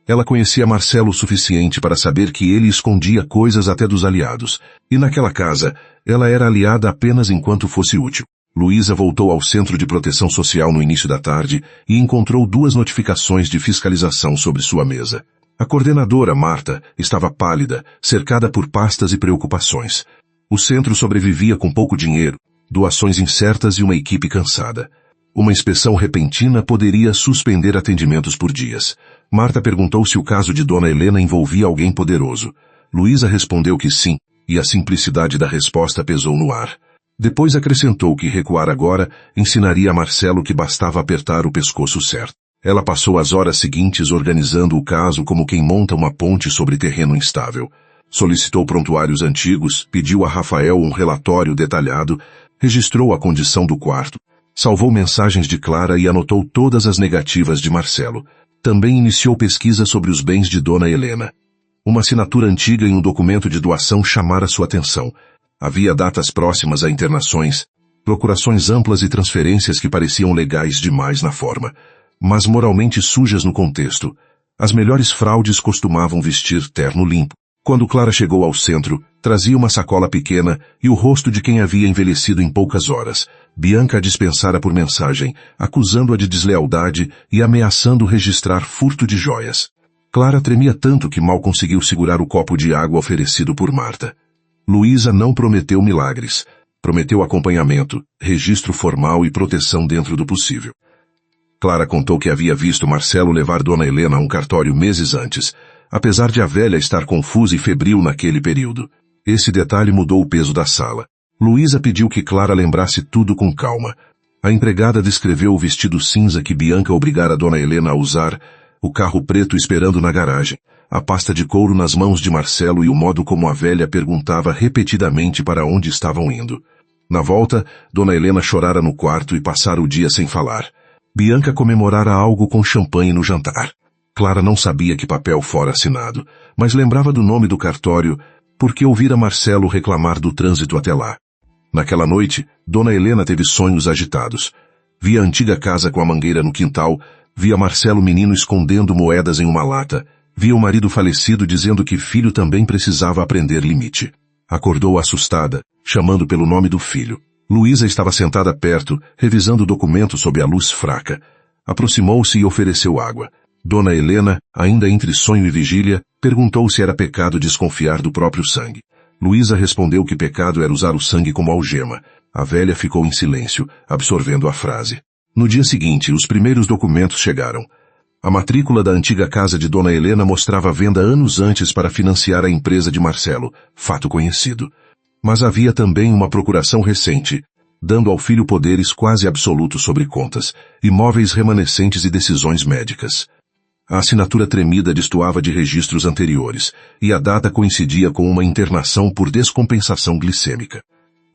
Ela conhecia Marcelo o suficiente para saber que ele escondia coisas até dos aliados, e naquela casa, ela era aliada apenas enquanto fosse útil. Luísa voltou ao Centro de Proteção Social no início da tarde e encontrou 2 notificações de fiscalização sobre sua mesa. A coordenadora, Marta, estava pálida, cercada por pastas e preocupações. O centro sobrevivia com pouco dinheiro, doações incertas e uma equipe cansada. Uma inspeção repentina poderia suspender atendimentos por dias. Marta perguntou se o caso de Dona Helena envolvia alguém poderoso. Luísa respondeu que sim, e a simplicidade da resposta pesou no ar. Depois acrescentou que recuar agora ensinaria a Marcelo que bastava apertar o pescoço certo. Ela passou as horas seguintes organizando o caso como quem monta uma ponte sobre terreno instável. Solicitou prontuários antigos, pediu a Rafael um relatório detalhado, registrou a condição do quarto, salvou mensagens de Clara e anotou todas as negativas de Marcelo. Também iniciou pesquisa sobre os bens de Dona Helena. Uma assinatura antiga em um documento de doação chamara sua atenção. Havia datas próximas a internações, procurações amplas e transferências que pareciam legais demais na forma, mas moralmente sujas no contexto. As melhores fraudes costumavam vestir terno limpo. Quando Clara chegou ao centro, trazia uma sacola pequena e o rosto de quem havia envelhecido em poucas horas. Bianca a dispensara por mensagem, acusando-a de deslealdade e ameaçando registrar furto de joias. Clara tremia tanto que mal conseguiu segurar o copo de água oferecido por Marta. Luísa não prometeu milagres. Prometeu acompanhamento, registro formal e proteção dentro do possível. Clara contou que havia visto Marcelo levar Dona Helena a um cartório meses antes, apesar de a velha estar confusa e febril naquele período. Esse detalhe mudou o peso da sala. Luísa pediu que Clara lembrasse tudo com calma. A empregada descreveu o vestido cinza que Bianca obrigara Dona Helena a usar, o carro preto esperando na garagem, a pasta de couro nas mãos de Marcelo e o modo como a velha perguntava repetidamente para onde estavam indo. Na volta, Dona Helena chorara no quarto e passara o dia sem falar. Bianca comemorara algo com champanhe no jantar. Clara não sabia que papel fora assinado, mas lembrava do nome do cartório, porque ouvira Marcelo reclamar do trânsito até lá. Naquela noite, Dona Helena teve sonhos agitados. Via a antiga casa com a mangueira no quintal, via Marcelo menino escondendo moedas em uma lata, via o marido falecido dizendo que filho também precisava aprender limite. Acordou assustada, chamando pelo nome do filho. Luísa estava sentada perto, revisando o documento sob a luz fraca. Aproximou-se e ofereceu água. Dona Helena, ainda entre sonho e vigília, perguntou se era pecado desconfiar do próprio sangue. Luísa respondeu que pecado era usar o sangue como algema. A velha ficou em silêncio, absorvendo a frase. No dia seguinte, os primeiros documentos chegaram. A matrícula da antiga casa de Dona Helena mostrava a venda anos antes para financiar a empresa de Marcelo, fato conhecido. Mas havia também uma procuração recente, dando ao filho poderes quase absolutos sobre contas, imóveis remanescentes e decisões médicas. A assinatura tremida destoava de registros anteriores, e a data coincidia com uma internação por descompensação glicêmica.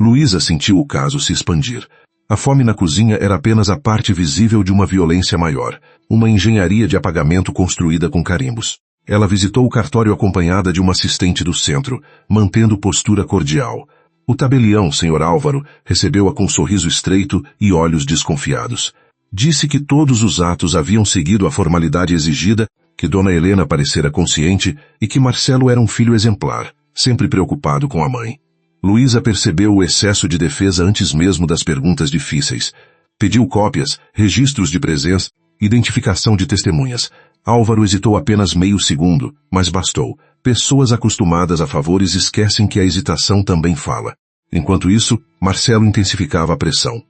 Luísa sentiu o caso se expandir. A fome na cozinha era apenas a parte visível de uma violência maior, uma engenharia de apagamento construída com carimbos. Ela visitou o cartório acompanhada de uma assistente do centro, mantendo postura cordial. O tabelião, Sr. Álvaro, recebeu-a com um sorriso estreito e olhos desconfiados. Disse que todos os atos haviam seguido a formalidade exigida, que Dona Helena parecera consciente e que Marcelo era um filho exemplar, sempre preocupado com a mãe. Luísa percebeu o excesso de defesa antes mesmo das perguntas difíceis. Pediu cópias, registros de presença, identificação de testemunhas. Álvaro hesitou apenas meio segundo, mas bastou. Pessoas acostumadas a favores esquecem que a hesitação também fala. Enquanto isso, Marcelo intensificava a pressão.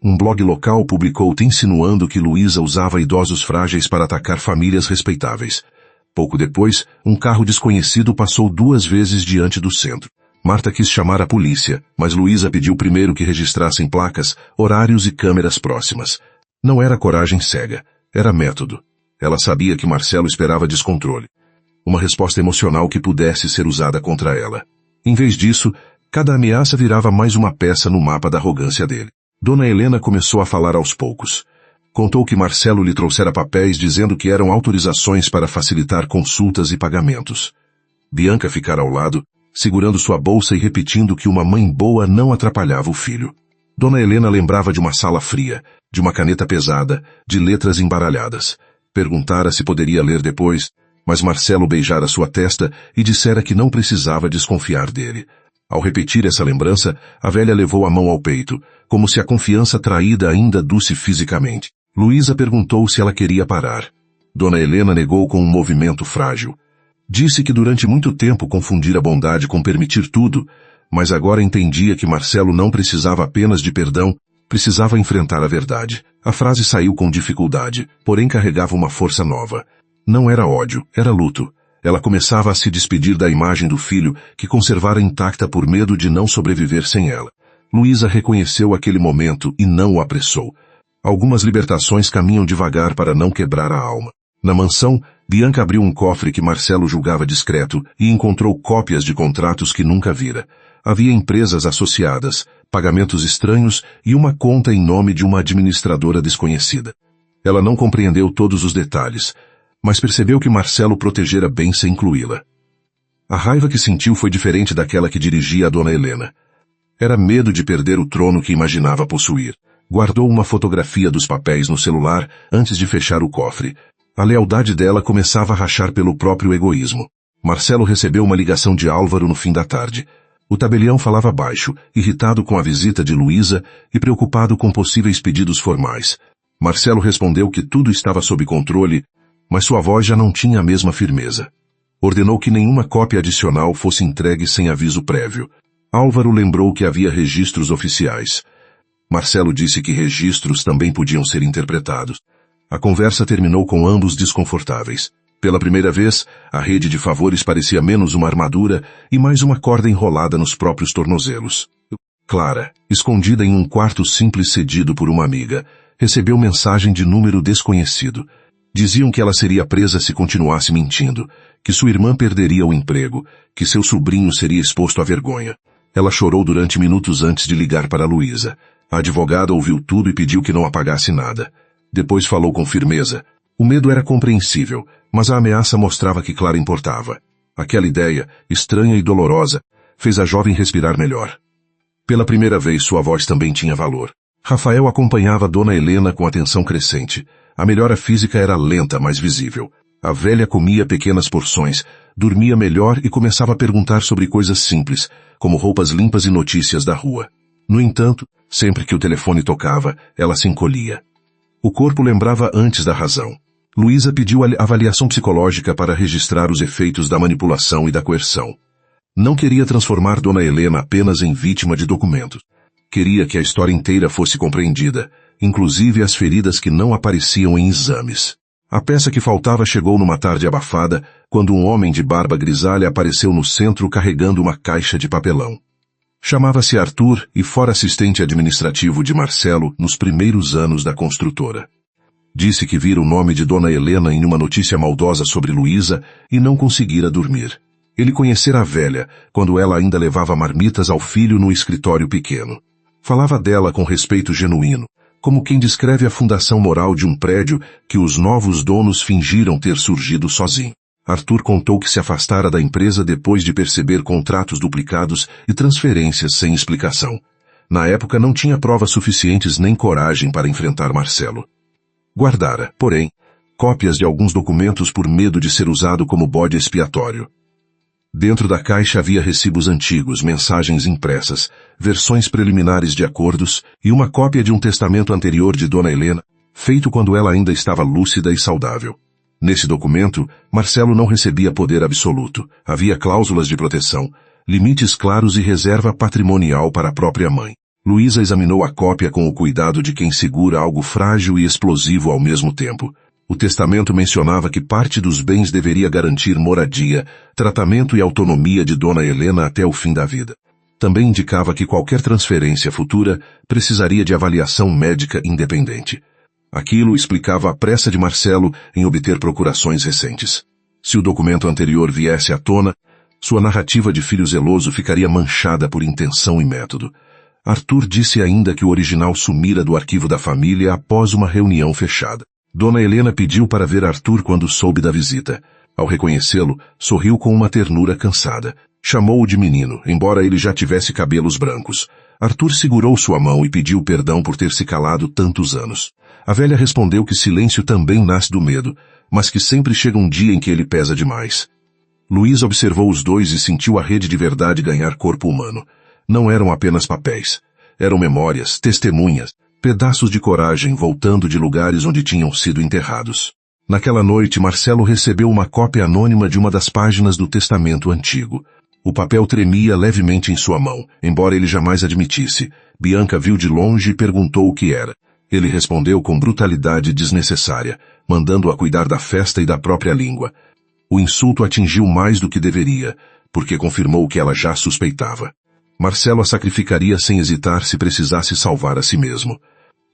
Um blog local publicou-te insinuando que Luísa usava idosos frágeis para atacar famílias respeitáveis. Pouco depois, um carro desconhecido passou 2 vezes diante do centro. Marta quis chamar a polícia, mas Luísa pediu primeiro que registrassem placas, horários e câmeras próximas. Não era coragem cega, era método. Ela sabia que Marcelo esperava descontrole. Uma resposta emocional que pudesse ser usada contra ela. Em vez disso, cada ameaça virava mais uma peça no mapa da arrogância dele. Dona Helena começou a falar aos poucos. Contou que Marcelo lhe trouxera papéis dizendo que eram autorizações para facilitar consultas e pagamentos. Bianca ficara ao lado, segurando sua bolsa e repetindo que uma mãe boa não atrapalhava o filho. Dona Helena lembrava de uma sala fria, de uma caneta pesada, de letras embaralhadas. Perguntara se poderia ler depois, mas Marcelo beijara sua testa e dissera que não precisava desconfiar dele. Ao repetir essa lembrança, a velha levou a mão ao peito, como se a confiança traída ainda doce fisicamente. Luísa perguntou se ela queria parar. Dona Helena negou com um movimento frágil. Disse que durante muito tempo confundira bondade com permitir tudo, mas agora entendia que Marcelo não precisava apenas de perdão, precisava enfrentar a verdade. A frase saiu com dificuldade, porém carregava uma força nova. Não era ódio, era luto. Ela começava a se despedir da imagem do filho, que conservara intacta por medo de não sobreviver sem ela. Luísa reconheceu aquele momento e não o apressou. Algumas libertações caminham devagar para não quebrar a alma. Na mansão, Bianca abriu um cofre que Marcelo julgava discreto e encontrou cópias de contratos que nunca vira. Havia empresas associadas, pagamentos estranhos e uma conta em nome de uma administradora desconhecida. Ela não compreendeu todos os detalhes, mas percebeu que Marcelo protegera bem sem incluí-la. A raiva que sentiu foi diferente daquela que dirigia a Dona Helena. Era medo de perder o trono que imaginava possuir. Guardou uma fotografia dos papéis no celular antes de fechar o cofre. A lealdade dela começava a rachar pelo próprio egoísmo. Marcelo recebeu uma ligação de Álvaro no fim da tarde. O tabelião falava baixo, irritado com a visita de Luísa e preocupado com possíveis pedidos formais. Marcelo respondeu que tudo estava sob controle, mas sua voz já não tinha a mesma firmeza. Ordenou que nenhuma cópia adicional fosse entregue sem aviso prévio. Álvaro lembrou que havia registros oficiais. Marcelo disse que registros também podiam ser interpretados. A conversa terminou com ambos desconfortáveis. Pela primeira vez, a rede de favores parecia menos uma armadura e mais uma corda enrolada nos próprios tornozelos. Clara, escondida em um quarto simples cedido por uma amiga, recebeu mensagem de número desconhecido. Diziam que ela seria presa se continuasse mentindo, que sua irmã perderia o emprego, que seu sobrinho seria exposto à vergonha. Ela chorou durante minutos antes de ligar para Luísa. A advogada ouviu tudo e pediu que não apagasse nada. Depois falou com firmeza. O medo era compreensível, mas a ameaça mostrava que Clara importava. Aquela ideia, estranha e dolorosa, fez a jovem respirar melhor. Pela primeira vez sua voz também tinha valor. Rafael acompanhava Dona Helena com atenção crescente. A melhora física era lenta, mas visível. A velha comia pequenas porções, dormia melhor e começava a perguntar sobre coisas simples, como roupas limpas e notícias da rua. No entanto, sempre que o telefone tocava, ela se encolhia. O corpo lembrava antes da razão. Luísa pediu a avaliação psicológica para registrar os efeitos da manipulação e da coerção. Não queria transformar Dona Helena apenas em vítima de documentos. Queria que a história inteira fosse compreendida, inclusive as feridas que não apareciam em exames. A peça que faltava chegou numa tarde abafada, quando um homem de barba grisalha apareceu no centro carregando uma caixa de papelão. Chamava-se Arthur e fora assistente administrativo de Marcelo nos primeiros anos da construtora. Disse que vira o nome de Dona Helena em uma notícia maldosa sobre Luísa e não conseguira dormir. Ele conhecera a velha, quando ela ainda levava marmitas ao filho no escritório pequeno. Falava dela com respeito genuíno, como quem descreve a fundação moral de um prédio que os novos donos fingiram ter surgido sozinho. Arthur contou que se afastara da empresa depois de perceber contratos duplicados e transferências sem explicação. Na época não tinha provas suficientes nem coragem para enfrentar Marcelo. Guardara, porém, cópias de alguns documentos por medo de ser usado como bode expiatório. Dentro da caixa havia recibos antigos, mensagens impressas, versões preliminares de acordos e uma cópia de um testamento anterior de Dona Helena, feito quando ela ainda estava lúcida e saudável. Nesse documento, Marcelo não recebia poder absoluto. Havia cláusulas de proteção, limites claros e reserva patrimonial para a própria mãe. Luísa examinou a cópia com o cuidado de quem segura algo frágil e explosivo ao mesmo tempo. O testamento mencionava que parte dos bens deveria garantir moradia, tratamento e autonomia de Dona Helena até o fim da vida. Também indicava que qualquer transferência futura precisaria de avaliação médica independente. Aquilo explicava a pressa de Marcelo em obter procurações recentes. Se o documento anterior viesse à tona, sua narrativa de filho zeloso ficaria manchada por intenção e método. Arthur disse ainda que o original sumira do arquivo da família após uma reunião fechada. Dona Helena pediu para ver Arthur quando soube da visita. Ao reconhecê-lo, sorriu com uma ternura cansada. Chamou-o de menino, embora ele já tivesse cabelos brancos. Arthur segurou sua mão e pediu perdão por ter se calado tantos anos. A velha respondeu que silêncio também nasce do medo, mas que sempre chega um dia em que ele pesa demais. Luísa observou os dois e sentiu a rede de verdade ganhar corpo humano. Não eram apenas papéis. Eram memórias, testemunhas, pedaços de coragem voltando de lugares onde tinham sido enterrados. Naquela noite, Marcelo recebeu uma cópia anônima de uma das páginas do testamento antigo. O papel tremia levemente em sua mão, embora ele jamais admitisse. Bianca viu de longe e perguntou o que era. Ele respondeu com brutalidade desnecessária, mandando-a cuidar da festa e da própria língua. O insulto atingiu mais do que deveria, porque confirmou o que ela já suspeitava. Marcelo a sacrificaria sem hesitar se precisasse salvar a si mesmo.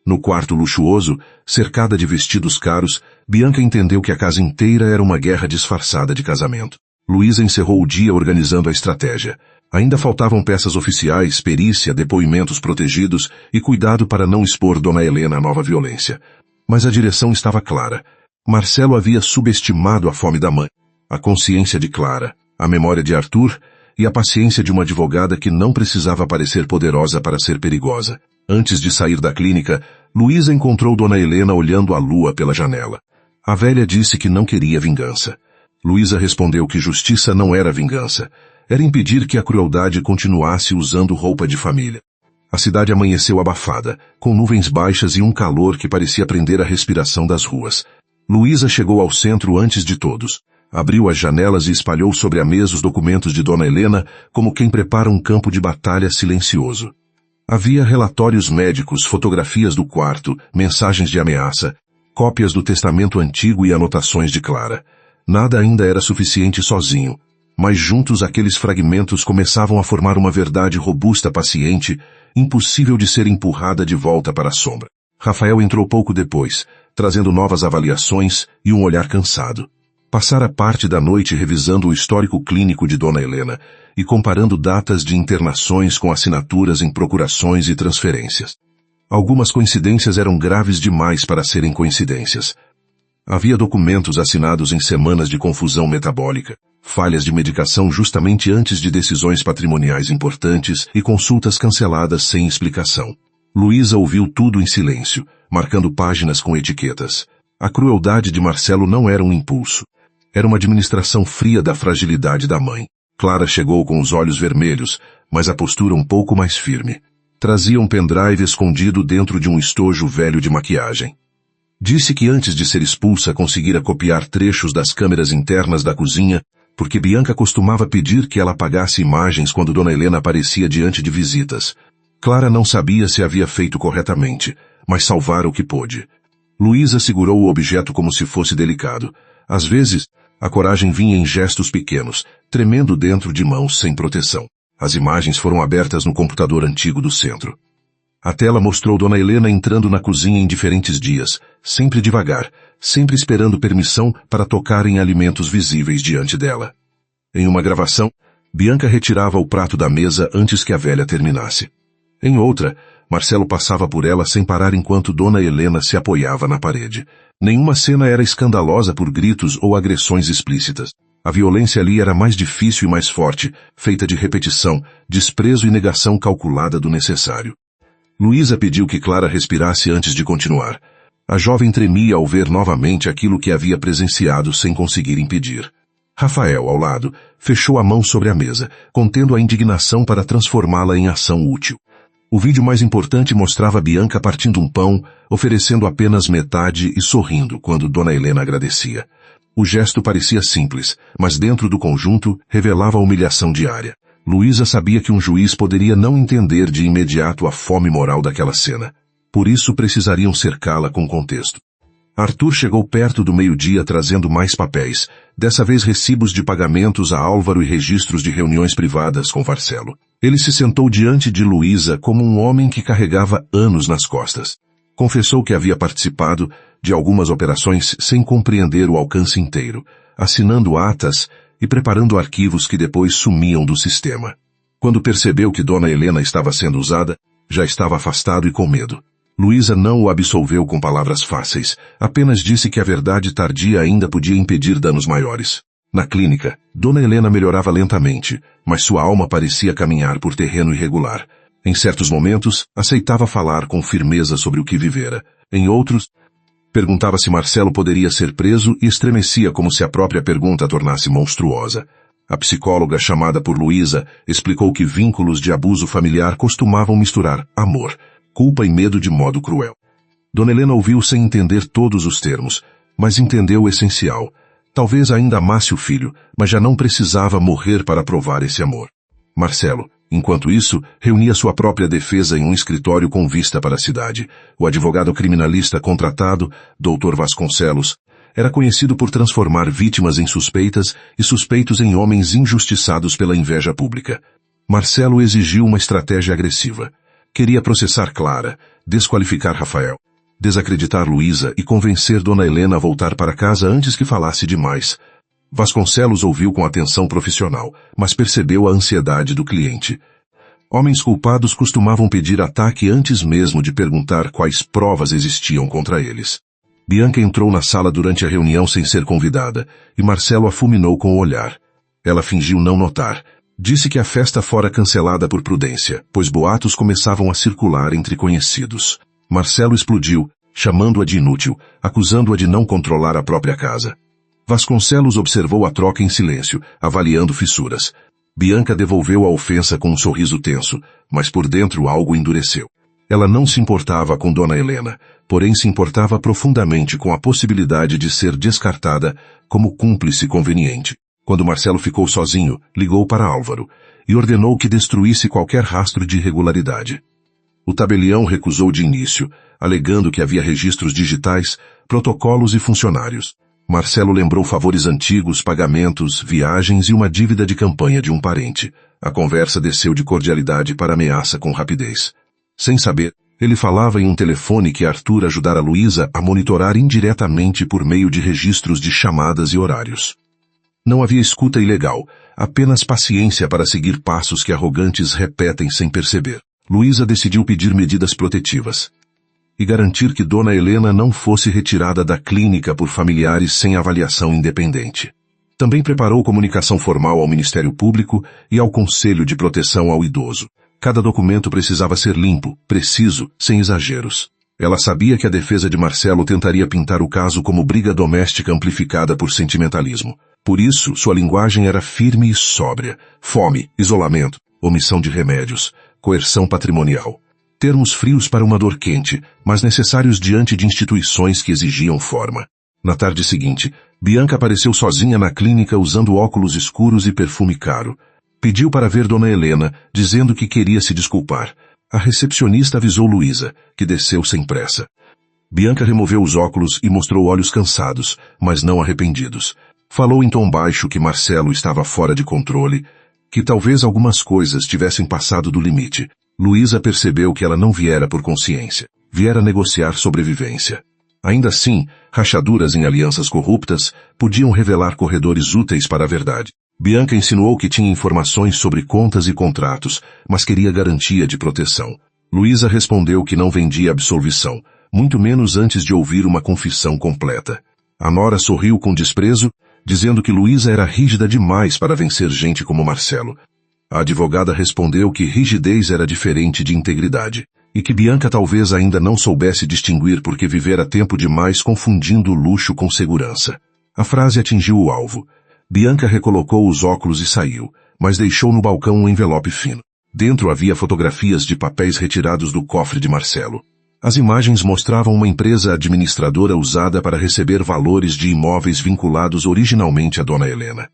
No quarto luxuoso, cercada de vestidos caros, Bianca entendeu que a casa inteira era uma guerra disfarçada de casamento. Luísa encerrou o dia organizando a estratégia. Ainda faltavam peças oficiais, perícia, depoimentos protegidos e cuidado para não expor Dona Helena à nova violência. Mas a direção estava clara. Marcelo havia subestimado a fome da mãe, a consciência de Clara, a memória de Arthur e a paciência de uma advogada que não precisava parecer poderosa para ser perigosa. Antes de sair da clínica, Luísa encontrou Dona Helena olhando a lua pela janela. A velha disse que não queria vingança. Luísa respondeu que justiça não era vingança. Era impedir que a crueldade continuasse usando roupa de família. A cidade amanheceu abafada, com nuvens baixas e um calor que parecia prender a respiração das ruas. Luísa chegou ao centro antes de todos. Abriu as janelas e espalhou sobre a mesa os documentos de Dona Helena, como quem prepara um campo de batalha silencioso. Havia relatórios médicos, fotografias do quarto, mensagens de ameaça, cópias do testamento antigo e anotações de Clara. Nada ainda era suficiente sozinho, mas juntos aqueles fragmentos começavam a formar uma verdade robusta, paciente, impossível de ser empurrada de volta para a sombra. Rafael entrou pouco depois, trazendo novas avaliações e um olhar cansado. Passara parte da noite revisando o histórico clínico de Dona Helena e comparando datas de internações com assinaturas em procurações e transferências. Algumas coincidências eram graves demais para serem coincidências. Havia documentos assinados em semanas de confusão metabólica, falhas de medicação justamente antes de decisões patrimoniais importantes e consultas canceladas sem explicação. Luísa ouviu tudo em silêncio, marcando páginas com etiquetas. A crueldade de Marcelo não era um impulso. Era uma administração fria da fragilidade da mãe. Clara chegou com os olhos vermelhos, mas a postura um pouco mais firme. Trazia um pendrive escondido dentro de um estojo velho de maquiagem. Disse que antes de ser expulsa conseguira copiar trechos das câmeras internas da cozinha, porque Bianca costumava pedir que ela apagasse imagens quando Dona Helena aparecia diante de visitas. Clara não sabia se havia feito corretamente, mas salvara o que pôde. Luísa segurou o objeto como se fosse delicado. Às vezes, a coragem vinha em gestos pequenos, tremendo dentro de mãos sem proteção. As imagens foram abertas no computador antigo do centro. A tela mostrou Dona Helena entrando na cozinha em diferentes dias, sempre devagar, sempre esperando permissão para tocar em alimentos visíveis diante dela. Em uma gravação, Bianca retirava o prato da mesa antes que a velha terminasse. Em outra, Marcelo passava por ela sem parar enquanto Dona Helena se apoiava na parede. Nenhuma cena era escandalosa por gritos ou agressões explícitas. A violência ali era mais difícil e mais forte, feita de repetição, desprezo e negação calculada do necessário. Luísa pediu que Clara respirasse antes de continuar. A jovem tremia ao ver novamente aquilo que havia presenciado sem conseguir impedir. Rafael, ao lado, fechou a mão sobre a mesa, contendo a indignação para transformá-la em ação útil. O vídeo mais importante mostrava Bianca partindo um pão, oferecendo apenas metade e sorrindo quando Dona Helena agradecia. O gesto parecia simples, mas dentro do conjunto revelava a humilhação diária. Luísa sabia que um juiz poderia não entender de imediato a fome moral daquela cena. Por isso precisariam cercá-la com contexto. Arthur chegou perto do meio-dia trazendo mais papéis, dessa vez recibos de pagamentos a Álvaro e registros de reuniões privadas com Marcelo. Ele se sentou diante de Luísa como um homem que carregava anos nas costas. Confessou que havia participado de algumas operações sem compreender o alcance inteiro, assinando atas e preparando arquivos que depois sumiam do sistema. Quando percebeu que Dona Helena estava sendo usada, já estava afastado e com medo. Luísa não o absolveu com palavras fáceis, apenas disse que a verdade tardia ainda podia impedir danos maiores. Na clínica, Dona Helena melhorava lentamente, mas sua alma parecia caminhar por terreno irregular. Em certos momentos, aceitava falar com firmeza sobre o que vivera. Em outros, perguntava se Marcelo poderia ser preso e estremecia como se a própria pergunta a tornasse monstruosa. A psicóloga chamada por Luísa explicou que vínculos de abuso familiar costumavam misturar amor, culpa e medo de modo cruel. Dona Helena ouviu sem entender todos os termos, mas entendeu o essencial. Talvez ainda amasse o filho, mas já não precisava morrer para provar esse amor. Marcelo, enquanto isso, reunia sua própria defesa em um escritório com vista para a cidade. O advogado criminalista contratado, Dr. Vasconcelos, era conhecido por transformar vítimas em suspeitas e suspeitos em homens injustiçados pela inveja pública. Marcelo exigiu uma estratégia agressiva. Queria processar Clara, desqualificar Rafael, desacreditar Luísa e convencer Dona Helena a voltar para casa antes que falasse demais. Vasconcelos ouviu com atenção profissional, mas percebeu a ansiedade do cliente. Homens culpados costumavam pedir ataque antes mesmo de perguntar quais provas existiam contra eles. Bianca entrou na sala durante a reunião sem ser convidada, e Marcelo a fulminou com o olhar. Ela fingiu não notar. Disse que a festa fora cancelada por prudência, pois boatos começavam a circular entre conhecidos. Marcelo explodiu, chamando-a de inútil, acusando-a de não controlar a própria casa. Vasconcelos observou a troca em silêncio, avaliando fissuras. Bianca devolveu a ofensa com um sorriso tenso, mas por dentro algo endureceu. Ela não se importava com Dona Helena, porém se importava profundamente com a possibilidade de ser descartada como cúmplice conveniente. Quando Marcelo ficou sozinho, ligou para Álvaro e ordenou que destruísse qualquer rastro de irregularidade. O tabelião recusou de início, alegando que havia registros digitais, protocolos e funcionários. Marcelo lembrou favores antigos, pagamentos, viagens e uma dívida de campanha de um parente. A conversa desceu de cordialidade para ameaça com rapidez. Sem saber, Ele falava em um telefone que Arthur ajudara Luísa a monitorar indiretamente por meio de registros de chamadas e horários. Não havia escuta ilegal, apenas paciência para seguir passos que arrogantes repetem sem perceber. Luísa decidiu pedir medidas protetivas e garantir que Dona Helena não fosse retirada da clínica por familiares sem avaliação independente. Também preparou comunicação formal ao Ministério Público e ao Conselho de Proteção ao Idoso. Cada documento precisava ser limpo, preciso, sem exageros. Ela sabia que a defesa de Marcelo tentaria pintar o caso como briga doméstica amplificada por sentimentalismo. Por isso, sua linguagem era firme e sóbria. Fome, isolamento, omissão de remédios, coerção patrimonial. Termos frios para uma dor quente, mas necessários diante de instituições que exigiam forma. Na tarde seguinte, Bianca apareceu sozinha na clínica usando óculos escuros e perfume caro. Pediu para ver Dona Helena, dizendo que queria se desculpar. A recepcionista avisou Luísa, que desceu sem pressa. Bianca removeu os óculos e mostrou olhos cansados, mas não arrependidos. Falou em tom baixo que Marcelo estava fora de controle, que talvez algumas coisas tivessem passado do limite. Luísa percebeu que ela não viera por consciência. Viera negociar sobrevivência. Ainda assim, rachaduras em alianças corruptas podiam revelar corredores úteis para a verdade. Bianca insinuou que tinha informações sobre contas e contratos, mas queria garantia de proteção. Luísa respondeu que não vendia absolvição, muito menos antes de ouvir uma confissão completa. A nora sorriu com desprezo, dizendo que Luísa era rígida demais para vencer gente como Marcelo. A advogada respondeu que rigidez era diferente de integridade, e que Bianca talvez ainda não soubesse distinguir porque vivera tempo demais confundindo luxo com segurança. A frase atingiu o alvo. Bianca recolocou os óculos e saiu, mas deixou no balcão um envelope fino. Dentro havia fotografias de papéis retirados do cofre de Marcelo. As imagens mostravam uma empresa administradora usada para receber valores de imóveis vinculados originalmente a Dona Helena.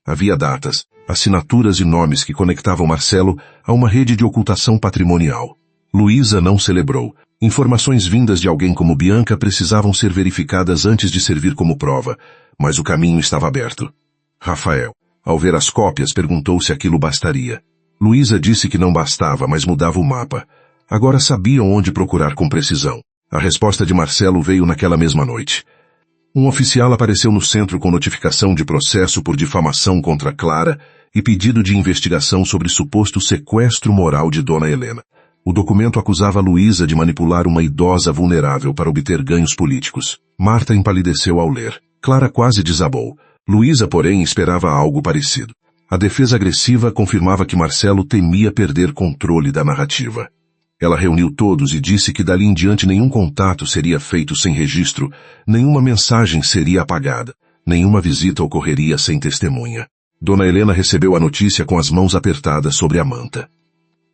Havia datas, assinaturas e nomes que conectavam Marcelo a uma rede de ocultação patrimonial. Luísa não celebrou. Informações vindas de alguém como Bianca precisavam ser verificadas antes de servir como prova, mas o caminho estava aberto. Rafael, ao ver as cópias, perguntou se aquilo bastaria. Luísa disse que não bastava, mas mudava o mapa. Agora sabiam onde procurar com precisão. A resposta de Marcelo veio naquela mesma noite. Um oficial apareceu no centro com notificação de processo por difamação contra Clara e pedido de investigação sobre suposto sequestro moral de Dona Helena. O documento acusava Luísa de manipular uma idosa vulnerável para obter ganhos políticos. Marta empalideceu ao ler. Clara quase desabou. Luísa, porém, esperava algo parecido. A defesa agressiva confirmava que Marcelo temia perder controle da narrativa. Ela reuniu todos e disse que dali em diante nenhum contato seria feito sem registro, nenhuma mensagem seria apagada, nenhuma visita ocorreria sem testemunha. Dona Helena recebeu a notícia com as mãos apertadas sobre a manta.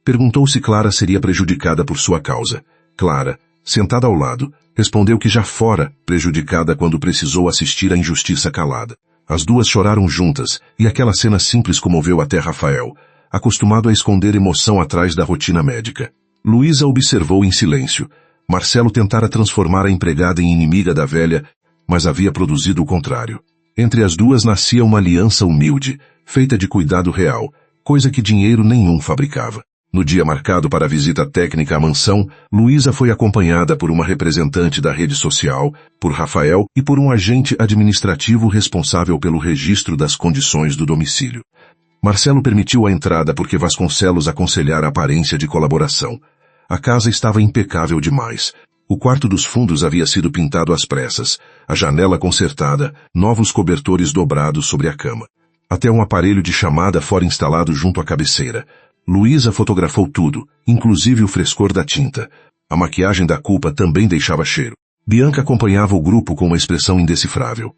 Perguntou se Clara seria prejudicada por sua causa. Clara, sentada ao lado, respondeu que já fora prejudicada quando precisou assistir à injustiça calada. As duas choraram juntas, e aquela cena simples comoveu até Rafael, acostumado a esconder emoção atrás da rotina médica. Luísa observou em silêncio. Marcelo tentara transformar a empregada em inimiga da velha, mas havia produzido o contrário. Entre as duas nascia uma aliança humilde, feita de cuidado real, coisa que dinheiro nenhum fabricava. No dia marcado para a visita técnica à mansão, Luísa foi acompanhada por uma representante da rede social, por Rafael e por um agente administrativo responsável pelo registro das condições do domicílio. Marcelo permitiu a entrada porque Vasconcelos aconselhara a aparência de colaboração. A casa estava impecável demais. O quarto dos fundos havia sido pintado às pressas, a janela consertada, novos cobertores dobrados sobre a cama. Até um aparelho de chamada fora instalado junto à cabeceira. Luísa fotografou tudo, inclusive o frescor da tinta. A maquiagem da culpa também deixava cheiro. Bianca acompanhava o grupo com uma expressão indecifrável.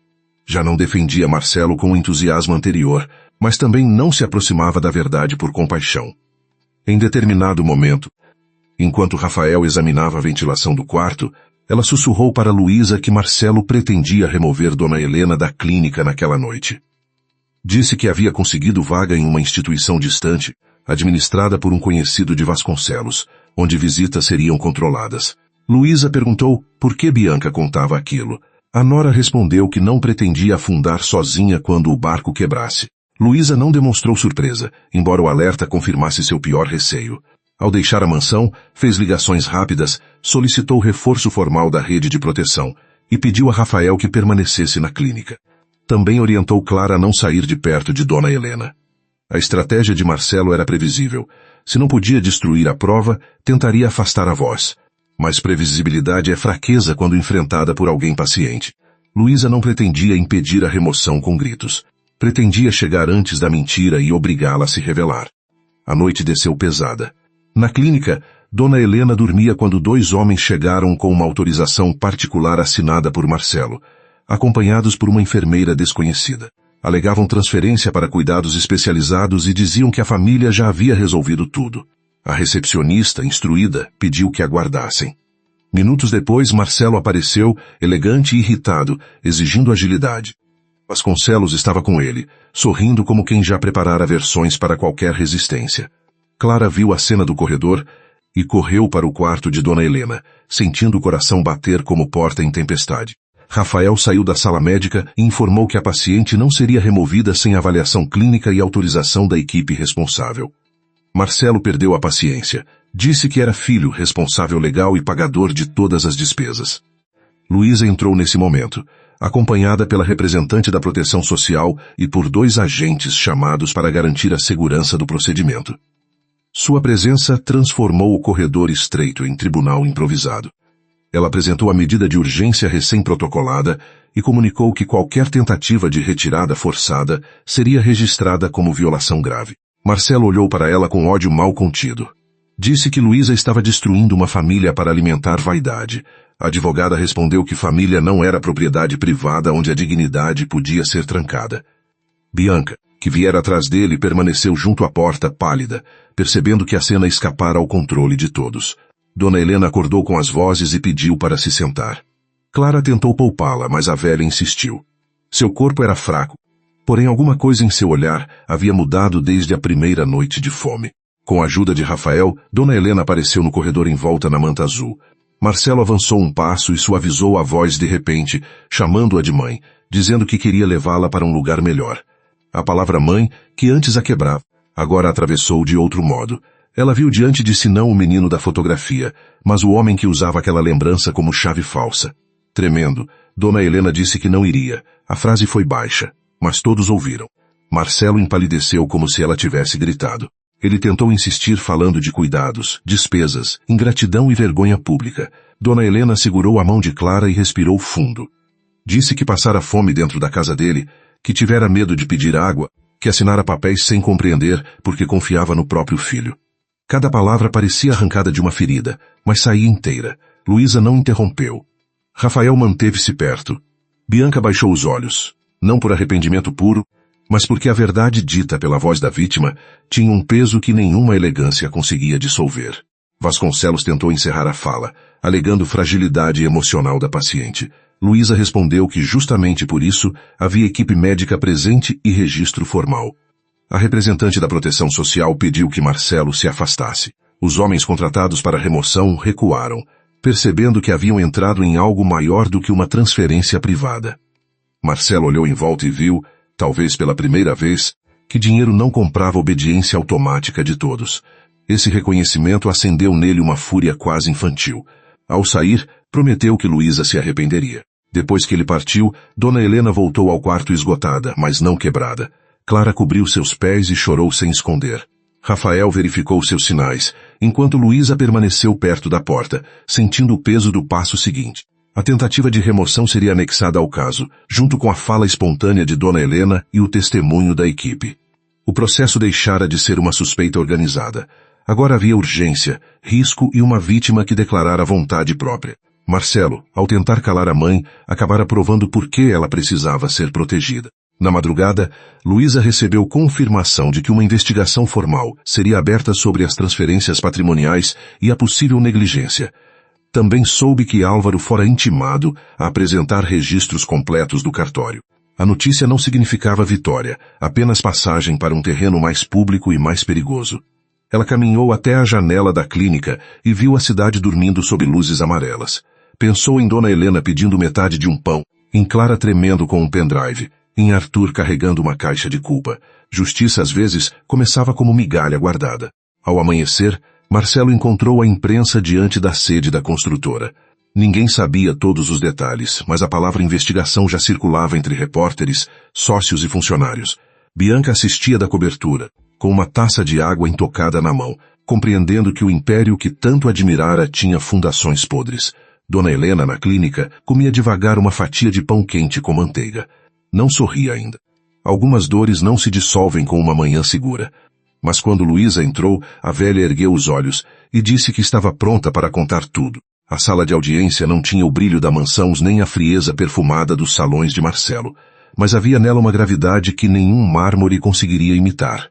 Já não defendia Marcelo com o entusiasmo anterior, mas também não se aproximava da verdade por compaixão. Em determinado momento, enquanto Rafael examinava a ventilação do quarto, ela sussurrou para Luísa que Marcelo pretendia remover Dona Helena da clínica naquela noite. Disse que havia conseguido vaga em uma instituição distante, administrada por um conhecido de Vasconcelos, onde visitas seriam controladas. Luísa perguntou por que Bianca contava aquilo. A nora respondeu que não pretendia afundar sozinha quando o barco quebrasse. Luísa não demonstrou surpresa, embora o alerta confirmasse seu pior receio. Ao deixar a mansão, fez ligações rápidas, solicitou reforço formal da rede de proteção e pediu a Rafael que permanecesse na clínica. Também orientou Clara a não sair de perto de Dona Helena. A estratégia de Marcelo era previsível. Se não podia destruir a prova, tentaria afastar a voz. Mas previsibilidade é fraqueza quando enfrentada por alguém paciente. Luísa não pretendia impedir a remoção com gritos. Pretendia chegar antes da mentira e obrigá-la a se revelar. A noite desceu pesada. Na clínica, Dona Helena dormia quando 2 homens chegaram com uma autorização particular assinada por Marcelo, acompanhados por uma enfermeira desconhecida. Alegavam transferência para cuidados especializados e diziam que a família já havia resolvido tudo. A recepcionista, instruída, pediu que aguardassem. Minutos depois, Marcelo apareceu, elegante e irritado, exigindo agilidade. Vasconcelos estava com ele, sorrindo como quem já preparara versões para qualquer resistência. Clara viu a cena do corredor e correu para o quarto de Dona Helena, sentindo o coração bater como porta em tempestade. Rafael saiu da sala médica e informou que a paciente não seria removida sem avaliação clínica e autorização da equipe responsável. Marcelo perdeu a paciência. Disse que era filho, responsável legal e pagador de todas as despesas. Luísa entrou nesse momento, acompanhada pela representante da proteção social e por 2 agentes chamados para garantir a segurança do procedimento. Sua presença transformou o corredor estreito em tribunal improvisado. Ela apresentou a medida de urgência recém-protocolada e comunicou que qualquer tentativa de retirada forçada seria registrada como violação grave. Marcelo olhou para ela com ódio mal contido. Disse que Luísa estava destruindo uma família para alimentar vaidade. A advogada respondeu que família não era propriedade privada onde a dignidade podia ser trancada. Bianca, que viera atrás dele, permaneceu junto à porta, pálida, percebendo que a cena escapara ao controle de todos. Dona Helena acordou com as vozes e pediu para se sentar. Clara tentou poupá-la, mas a velha insistiu. Seu corpo era fraco, porém alguma coisa em seu olhar havia mudado desde a primeira noite de fome. Com a ajuda de Rafael, Dona Helena apareceu no corredor envolta na manta azul. Marcelo avançou um passo e suavizou a voz de repente, chamando-a de mãe, dizendo que queria levá-la para um lugar melhor. A palavra mãe, que antes a quebrava, agora a atravessou de outro modo. Ela viu diante de si não o menino da fotografia, mas o homem que usava aquela lembrança como chave falsa. Tremendo, Dona Helena disse que não iria. A frase foi baixa, mas todos ouviram. Marcelo empalideceu como se ela tivesse gritado. Ele tentou insistir falando de cuidados, despesas, ingratidão e vergonha pública. Dona Helena segurou a mão de Clara e respirou fundo. Disse que passara fome dentro da casa dele, que tivera medo de pedir água, que assinara papéis sem compreender porque confiava no próprio filho. Cada palavra parecia arrancada de uma ferida, mas saía inteira. Luísa não interrompeu. Rafael manteve-se perto. Bianca baixou os olhos, não por arrependimento puro, mas porque a verdade dita pela voz da vítima tinha um peso que nenhuma elegância conseguia dissolver. Vasconcelos tentou encerrar a fala, alegando fragilidade emocional da paciente. Luísa respondeu que justamente por isso havia equipe médica presente e registro formal. A representante da proteção social pediu que Marcelo se afastasse. Os homens contratados para a remoção recuaram, percebendo que haviam entrado em algo maior do que uma transferência privada. Marcelo olhou em volta e viu, talvez pela primeira vez, que dinheiro não comprava a obediência automática de todos. Esse reconhecimento acendeu nele uma fúria quase infantil. Ao sair, prometeu que Luísa se arrependeria. Depois que ele partiu, Dona Helena voltou ao quarto esgotada, mas não quebrada. Clara cobriu seus pés e chorou sem esconder. Rafael verificou seus sinais, enquanto Luísa permaneceu perto da porta, sentindo o peso do passo seguinte. A tentativa de remoção seria anexada ao caso, junto com a fala espontânea de Dona Helena e o testemunho da equipe. O processo deixara de ser uma suspeita organizada. Agora havia urgência, risco e uma vítima que declarara vontade própria. Marcelo, ao tentar calar a mãe, acabara provando por que ela precisava ser protegida. Na madrugada, Luísa recebeu confirmação de que uma investigação formal seria aberta sobre as transferências patrimoniais e a possível negligência. Também soube que Álvaro fora intimado a apresentar registros completos do cartório. A notícia não significava vitória, apenas passagem para um terreno mais público e mais perigoso. Ela caminhou até a janela da clínica e viu a cidade dormindo sob luzes amarelas. Pensou em Dona Helena pedindo metade de um pão, em Clara tremendo com um pendrive, em Arthur carregando uma caixa de culpa. Justiça às vezes começava como migalha guardada. Ao amanhecer, Marcelo encontrou a imprensa diante da sede da construtora. Ninguém sabia todos os detalhes, mas a palavra investigação já circulava entre repórteres, sócios e funcionários. Bianca assistia da cobertura, com uma taça de água intocada na mão, compreendendo que o império que tanto admirara tinha fundações podres. Dona Helena, na clínica, comia devagar uma fatia de pão quente com manteiga. Não sorria ainda. Algumas dores não se dissolvem com uma manhã segura. Mas quando Luísa entrou, a velha ergueu os olhos e disse que estava pronta para contar tudo. A sala de audiência não tinha o brilho da mansão nem a frieza perfumada dos salões de Marcelo, mas havia nela uma gravidade que nenhum mármore conseguiria imitar.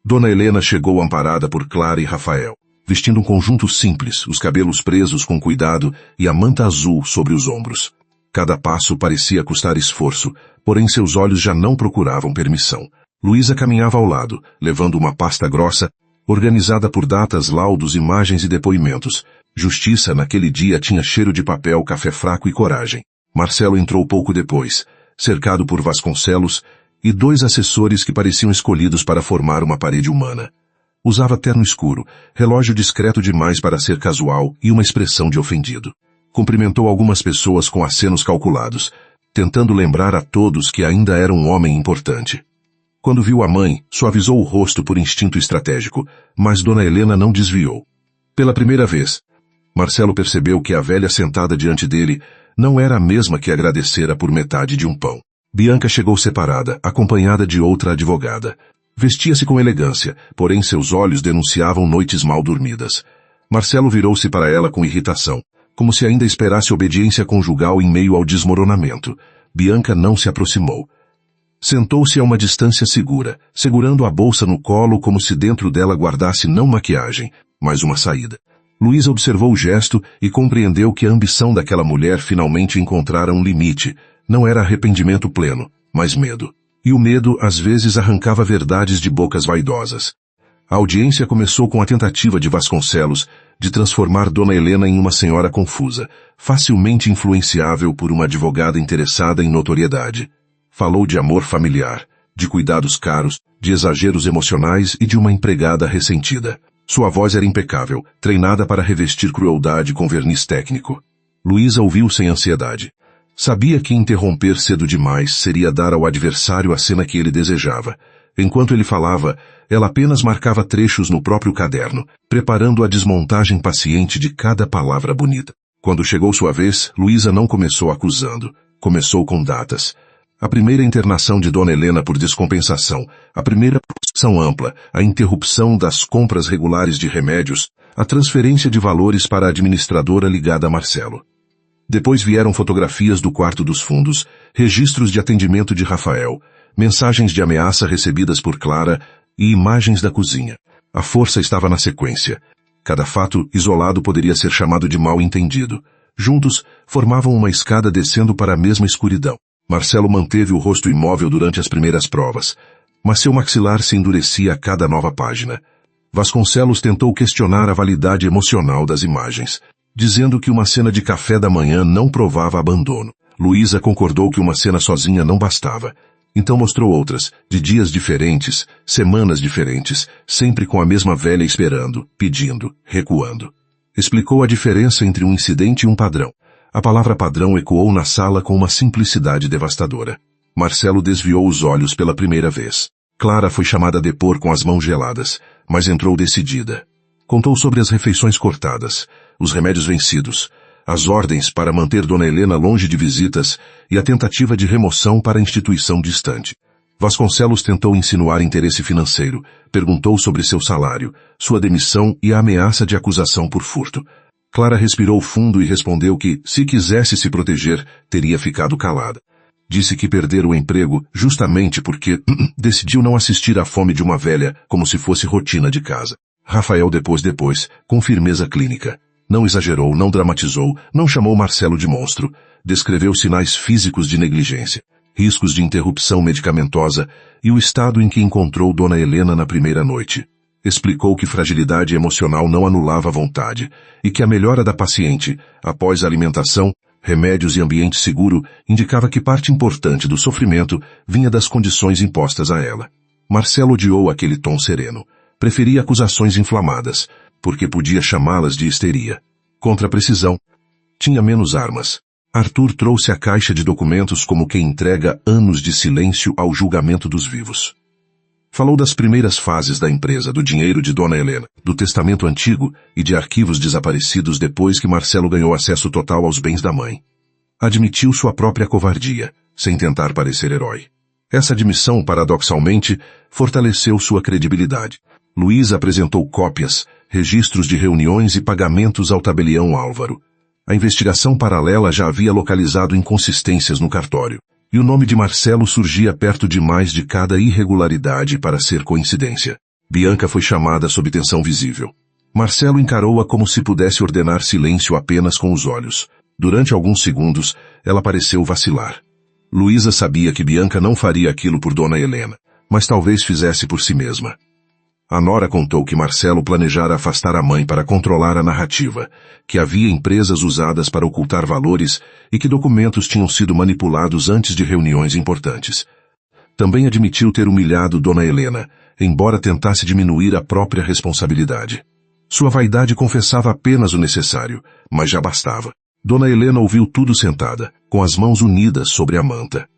Dona Helena chegou amparada por Clara e Rafael, vestindo um conjunto simples, os cabelos presos com cuidado e a manta azul sobre os ombros. Cada passo parecia custar esforço, porém seus olhos já não procuravam permissão. Luísa caminhava ao lado, levando uma pasta grossa, organizada por datas, laudos, imagens e depoimentos. Justiça naquele dia tinha cheiro de papel, café fraco e coragem. Marcelo entrou pouco depois, cercado por Vasconcelos e 2 assessores que pareciam escolhidos para formar uma parede humana. Usava terno escuro, relógio discreto demais para ser casual e uma expressão de ofendido. Cumprimentou algumas pessoas com acenos calculados, tentando lembrar a todos que ainda era um homem importante. Quando viu a mãe, suavizou o rosto por instinto estratégico, mas Dona Helena não desviou. Pela primeira vez, Marcelo percebeu que a velha sentada diante dele não era a mesma que agradecera por metade de um pão. Bianca chegou separada, acompanhada de outra advogada. Vestia-se com elegância, porém seus olhos denunciavam noites mal dormidas. Marcelo virou-se para ela com irritação, como se ainda esperasse obediência conjugal em meio ao desmoronamento. Bianca não se aproximou. Sentou-se a uma distância segura, segurando a bolsa no colo como se dentro dela guardasse não maquiagem, mas uma saída. Luísa observou o gesto e compreendeu que a ambição daquela mulher finalmente encontrara um limite. Não era arrependimento pleno, mas medo. E o medo às vezes arrancava verdades de bocas vaidosas. A audiência começou com a tentativa de Vasconcelos de transformar Dona Helena em uma senhora confusa, facilmente influenciável por uma advogada interessada em notoriedade. Falou de amor familiar, de cuidados caros, de exageros emocionais e de uma empregada ressentida. Sua voz era impecável, treinada para revestir crueldade com verniz técnico. Luísa ouviu sem ansiedade. Sabia que interromper cedo demais seria dar ao adversário a cena que ele desejava. Enquanto ele falava, ela apenas marcava trechos no próprio caderno, preparando a desmontagem paciente de cada palavra bonita. Quando chegou sua vez, Luísa não começou acusando. Começou com datas. A primeira internação de Dona Helena por descompensação, a primeira produção ampla, a interrupção das compras regulares de remédios, a transferência de valores para a administradora ligada a Marcelo. Depois vieram fotografias do quarto dos fundos, registros de atendimento de Rafael, mensagens de ameaça recebidas por Clara e imagens da cozinha. A força estava na sequência. Cada fato isolado poderia ser chamado de mal-entendido. Juntos, formavam uma escada descendo para a mesma escuridão. Marcelo manteve o rosto imóvel durante as primeiras provas, mas seu maxilar se endurecia a cada nova página. Vasconcelos tentou questionar a validade emocional das imagens, dizendo que uma cena de café da manhã não provava abandono. Luísa concordou que uma cena sozinha não bastava. Então mostrou outras, de dias diferentes, semanas diferentes, sempre com a mesma velha esperando, pedindo, recuando. Explicou a diferença entre um incidente e um padrão. A palavra padrão ecoou na sala com uma simplicidade devastadora. Marcelo desviou os olhos pela primeira vez. Clara foi chamada a depor com as mãos geladas, mas entrou decidida. Contou sobre as refeições cortadas, os remédios vencidos, as ordens para manter Dona Helena longe de visitas e a tentativa de remoção para a instituição distante. Vasconcelos tentou insinuar interesse financeiro, perguntou sobre seu salário, sua demissão e a ameaça de acusação por furto. Clara respirou fundo e respondeu que, se quisesse se proteger, teria ficado calada. Disse que perdera o emprego justamente porque decidiu não assistir à fome de uma velha como se fosse rotina de casa. Rafael depois, com firmeza clínica. Não exagerou, não dramatizou, não chamou Marcelo de monstro. Descreveu sinais físicos de negligência, riscos de interrupção medicamentosa e o estado em que encontrou Dona Helena na primeira noite. Explicou que fragilidade emocional não anulava a vontade e que a melhora da paciente, após a alimentação, remédios e ambiente seguro, indicava que parte importante do sofrimento vinha das condições impostas a ela. Marcelo odiou aquele tom sereno. Preferia acusações inflamadas. porque podia chamá-las de histeria. Contra a precisão. Tinha menos armas. Arthur trouxe a caixa de documentos como quem entrega anos de silêncio ao julgamento dos vivos. Falou das primeiras fases da empresa, do dinheiro de Dona Helena, do testamento antigo e de arquivos desaparecidos depois que Marcelo ganhou acesso total aos bens da mãe. Admitiu sua própria covardia, sem tentar parecer herói. Essa admissão, paradoxalmente, fortaleceu sua credibilidade. Luísa apresentou cópias, registros de reuniões e pagamentos ao tabelião Álvaro. A investigação paralela já havia localizado inconsistências no cartório, e o nome de Marcelo surgia perto demais de cada irregularidade para ser coincidência. Bianca foi chamada sob tensão visível. Marcelo encarou-a como se pudesse ordenar silêncio apenas com os olhos. Durante alguns segundos, ela pareceu vacilar. Luísa sabia que Bianca não faria aquilo por Dona Helena, mas talvez fizesse por si mesma. A nora contou que Marcelo planejara afastar a mãe para controlar a narrativa, que havia empresas usadas para ocultar valores e que documentos tinham sido manipulados antes de reuniões importantes. Também admitiu ter humilhado Dona Helena, embora tentasse diminuir a própria responsabilidade. Sua vaidade confessava apenas o necessário, mas já bastava. Dona Helena ouviu tudo sentada, com as mãos unidas sobre a manta.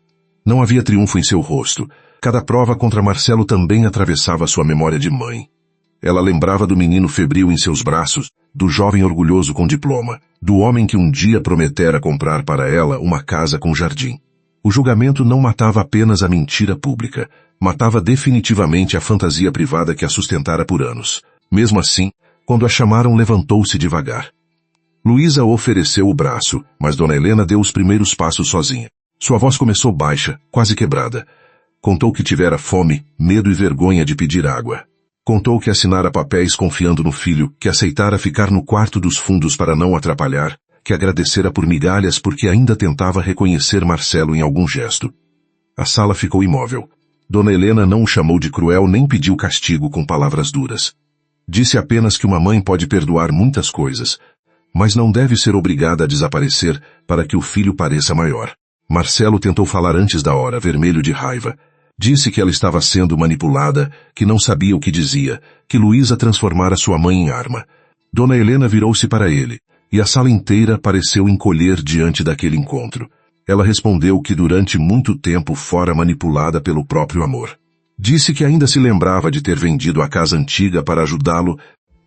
Não havia triunfo em seu rosto. Cada prova contra Marcelo também atravessava sua memória de mãe. Ela lembrava do menino febril em seus braços, do jovem orgulhoso com diploma, do homem que um dia prometera comprar para ela uma casa com jardim. O julgamento não matava apenas a mentira pública, matava definitivamente a fantasia privada que a sustentara por anos. Mesmo assim, quando a chamaram, levantou-se devagar. Luísa ofereceu o braço, mas Dona Helena deu os primeiros passos sozinha. Sua voz começou baixa, quase quebrada. Contou que tivera fome, medo e vergonha de pedir água. Contou que assinara papéis confiando no filho, que aceitara ficar no quarto dos fundos para não atrapalhar, que agradecera por migalhas porque ainda tentava reconhecer Marcelo em algum gesto. A sala ficou imóvel. Dona Helena não o chamou de cruel nem pediu castigo com palavras duras. Disse apenas que uma mãe pode perdoar muitas coisas, mas não deve ser obrigada a desaparecer para que o filho pareça maior. Marcelo tentou falar antes da hora, vermelho de raiva. Disse que ela estava sendo manipulada, que não sabia o que dizia, que Luísa transformara sua mãe em arma. Dona Helena virou-se para ele, e a sala inteira pareceu encolher diante daquele encontro. Ela respondeu que durante muito tempo fora manipulada pelo próprio amor. Disse que ainda se lembrava de ter vendido a casa antiga para ajudá-lo,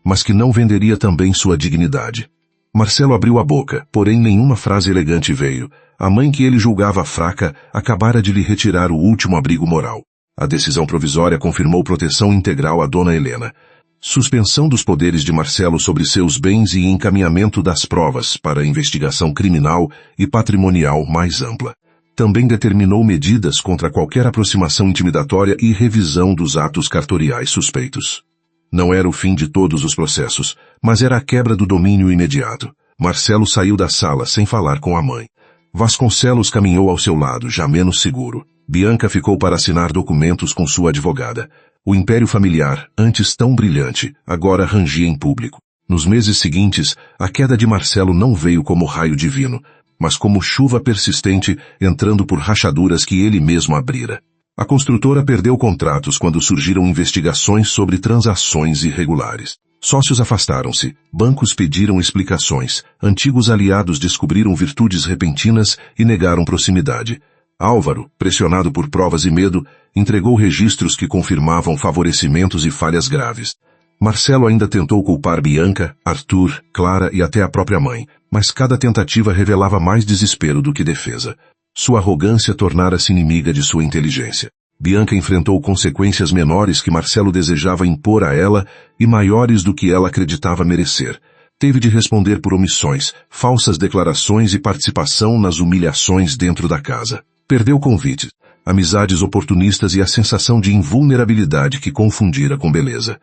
mas que não venderia também sua dignidade. Marcelo abriu a boca, porém nenhuma frase elegante veio. A mãe que ele julgava fraca acabara de lhe retirar o último abrigo moral. A decisão provisória confirmou proteção integral a Dona Helena. Suspensão dos poderes de Marcelo sobre seus bens e encaminhamento das provas para a investigação criminal e patrimonial mais ampla. Também determinou medidas contra qualquer aproximação intimidatória e revisão dos atos cartoriais suspeitos. Não era o fim de todos os processos, mas era a quebra do domínio imediato. Marcelo saiu da sala sem falar com a mãe. Vasconcelos caminhou ao seu lado, já menos seguro. Bianca ficou para assinar documentos com sua advogada. O império familiar, antes tão brilhante, agora rangia em público. Nos meses seguintes, a queda de Marcelo não veio como raio divino, mas como chuva persistente entrando por rachaduras que ele mesmo abrira. A construtora perdeu contratos quando surgiram investigações sobre transações irregulares. Sócios afastaram-se, bancos pediram explicações, antigos aliados descobriram virtudes repentinas e negaram proximidade. Álvaro, pressionado por provas e medo, entregou registros que confirmavam favorecimentos e falhas graves. Marcelo ainda tentou culpar Bianca, Arthur, Clara e até a própria mãe, mas cada tentativa revelava mais desespero do que defesa. Sua arrogância tornara-se inimiga de sua inteligência. Bianca enfrentou consequências menores que Marcelo desejava impor a ela e maiores do que ela acreditava merecer. Teve de responder por omissões, falsas declarações e participação nas humilhações dentro da casa. Perdeu convites, amizades oportunistas e a sensação de invulnerabilidade que confundira com beleza.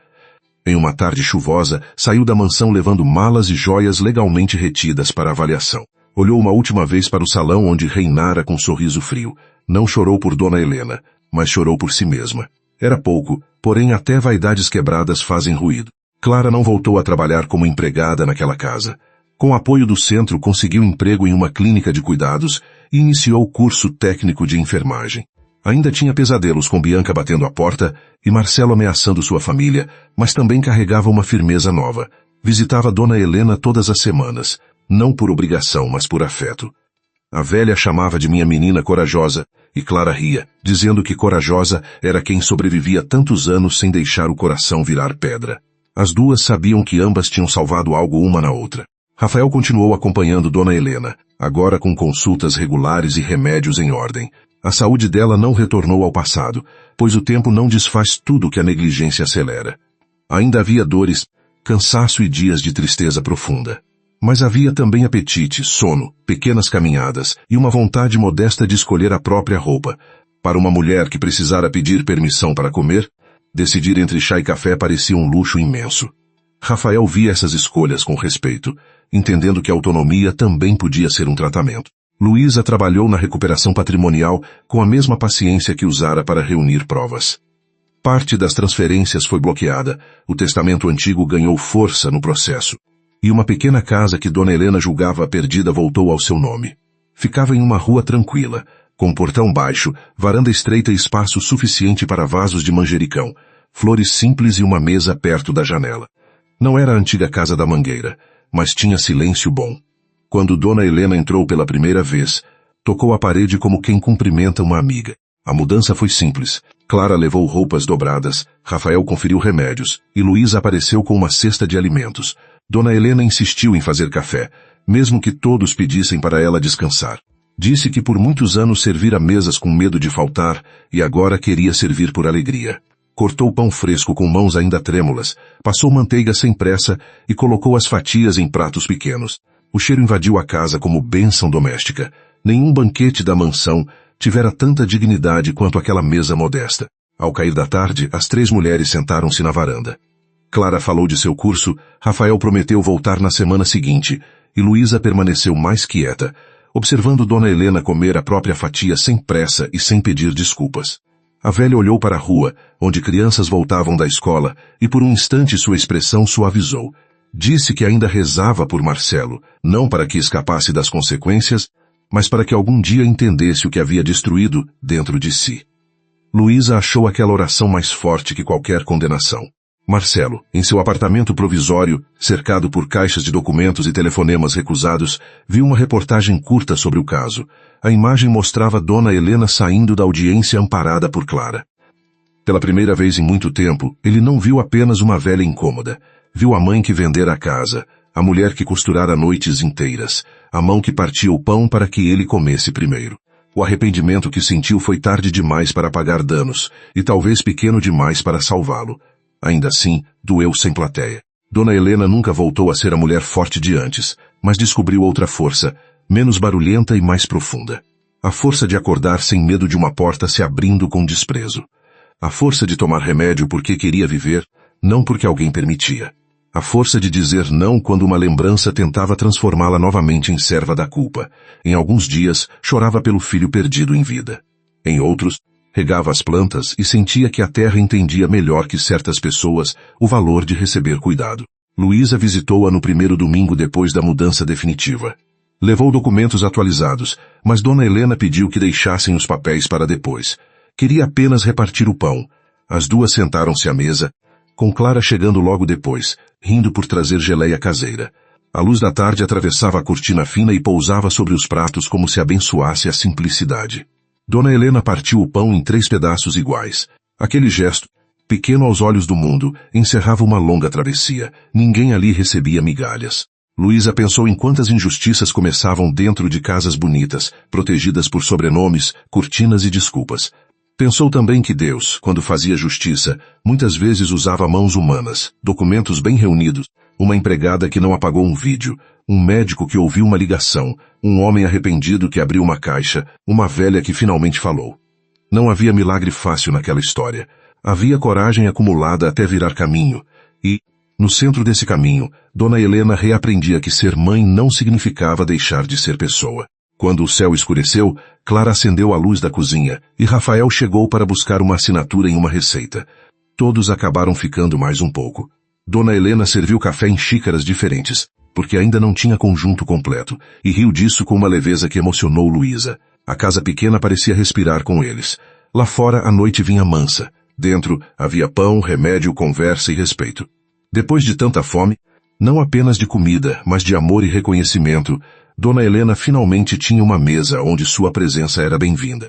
Em uma tarde chuvosa, saiu da mansão levando malas e joias legalmente retidas para avaliação. Olhou uma última vez para o salão onde reinara com um sorriso frio. Não chorou por Dona Helena, mas chorou por si mesma. Era pouco, porém até vaidades quebradas fazem ruído. Clara não voltou a trabalhar como empregada naquela casa. Com o apoio do centro, conseguiu emprego em uma clínica de cuidados e iniciou o curso técnico de enfermagem. Ainda tinha pesadelos com Bianca batendo a porta e Marcelo ameaçando sua família, mas também carregava uma firmeza nova. Visitava Dona Helena todas as semanas, não por obrigação, mas por afeto. A velha chamava de minha menina corajosa, e Clara ria, dizendo que corajosa era quem sobrevivia tantos anos sem deixar o coração virar pedra. As duas sabiam que ambas tinham salvado algo uma na outra. Rafael continuou acompanhando Dona Helena, agora com consultas regulares e remédios em ordem. A saúde dela não retornou ao passado, pois o tempo não desfaz tudo que a negligência acelera. Ainda havia dores, cansaço e dias de tristeza profunda. Mas havia também apetite, sono, pequenas caminhadas e uma vontade modesta de escolher a própria roupa. Para uma mulher que precisara pedir permissão para comer, decidir entre chá e café parecia um luxo imenso. Rafael via essas escolhas com respeito, entendendo que a autonomia também podia ser um tratamento. Luísa trabalhou na recuperação patrimonial com a mesma paciência que usara para reunir provas. Parte das transferências foi bloqueada, o testamento antigo ganhou força no processo. E uma pequena casa que Dona Helena julgava perdida voltou ao seu nome. Ficava em uma rua tranquila, com portão baixo, varanda estreita e espaço suficiente para vasos de manjericão, flores simples e uma mesa perto da janela. Não era a antiga casa da Mangueira, mas tinha silêncio bom. Quando Dona Helena entrou pela primeira vez, tocou a parede como quem cumprimenta uma amiga. A mudança foi simples. Clara levou roupas dobradas, Rafael conferiu remédios, e Luísa apareceu com uma cesta de alimentos. Dona Helena insistiu em fazer café, mesmo que todos pedissem para ela descansar. Disse que por muitos anos servira mesas com medo de faltar e agora queria servir por alegria. Cortou pão fresco com mãos ainda trêmulas, passou manteiga sem pressa e colocou as fatias em pratos pequenos. O cheiro invadiu a casa como bênção doméstica. Nenhum banquete da mansão tivera tanta dignidade quanto aquela mesa modesta. Ao cair da tarde, as 3 mulheres sentaram-se na varanda. Clara falou de seu curso, Rafael prometeu voltar na semana seguinte, e Luísa permaneceu mais quieta, observando Dona Helena comer a própria fatia sem pressa e sem pedir desculpas. A velha olhou para a rua, onde crianças voltavam da escola, e por um instante sua expressão suavizou. Disse que ainda rezava por Marcelo, não para que escapasse das consequências, mas para que algum dia entendesse o que havia destruído dentro de si. Luísa achou aquela oração mais forte que qualquer condenação. Marcelo, em seu apartamento provisório, cercado por caixas de documentos e telefonemas recusados, viu uma reportagem curta sobre o caso. A imagem mostrava Dona Helena saindo da audiência amparada por Clara. Pela primeira vez em muito tempo, ele não viu apenas uma velha incômoda. Viu a mãe que vendera a casa, a mulher que costurara noites inteiras, a mão que partia o pão para que ele comesse primeiro. O arrependimento que sentiu foi tarde demais para pagar danos, e talvez pequeno demais para salvá-lo. Ainda assim, doeu sem plateia. Dona Helena nunca voltou a ser a mulher forte de antes, mas descobriu outra força, menos barulhenta e mais profunda. A força de acordar sem medo de uma porta se abrindo com desprezo. A força de tomar remédio porque queria viver, não porque alguém permitia. A força de dizer não quando uma lembrança tentava transformá-la novamente em serva da culpa. Em alguns dias, chorava pelo filho perdido em vida. Em outros, regava as plantas e sentia que a terra entendia melhor que certas pessoas o valor de receber cuidado. Luísa visitou-a no primeiro domingo depois da mudança definitiva. Levou documentos atualizados, mas Dona Helena pediu que deixassem os papéis para depois. Queria apenas repartir o pão. As duas sentaram-se à mesa, com Clara chegando logo depois, rindo por trazer geleia caseira. A luz da tarde atravessava a cortina fina e pousava sobre os pratos como se abençoasse a simplicidade. Dona Helena partiu o pão em 3 pedaços iguais. Aquele gesto, pequeno aos olhos do mundo, encerrava uma longa travessia. Ninguém ali recebia migalhas. Luísa pensou em quantas injustiças começavam dentro de casas bonitas, protegidas por sobrenomes, cortinas e desculpas. Pensou também que Deus, quando fazia justiça, muitas vezes usava mãos humanas, documentos bem reunidos, uma empregada que não apagou um vídeo, um médico que ouviu uma ligação, um homem arrependido que abriu uma caixa, uma velha que finalmente falou. Não havia milagre fácil naquela história. Havia coragem acumulada até virar caminho, e, no centro desse caminho, Dona Helena reaprendia que ser mãe não significava deixar de ser pessoa. Quando o céu escureceu, Clara acendeu a luz da cozinha, e Rafael chegou para buscar uma assinatura em uma receita. Todos acabaram ficando mais um pouco. Dona Helena serviu café em xícaras diferentes, porque ainda não tinha conjunto completo, e riu disso com uma leveza que emocionou Luísa. A casa pequena parecia respirar com eles. Lá fora a noite vinha mansa. Dentro havia pão, remédio, conversa e respeito. Depois de tanta fome, Não apenas de comida, mas de amor e reconhecimento, Dona Helena finalmente tinha uma mesa onde sua presença era bem-vinda.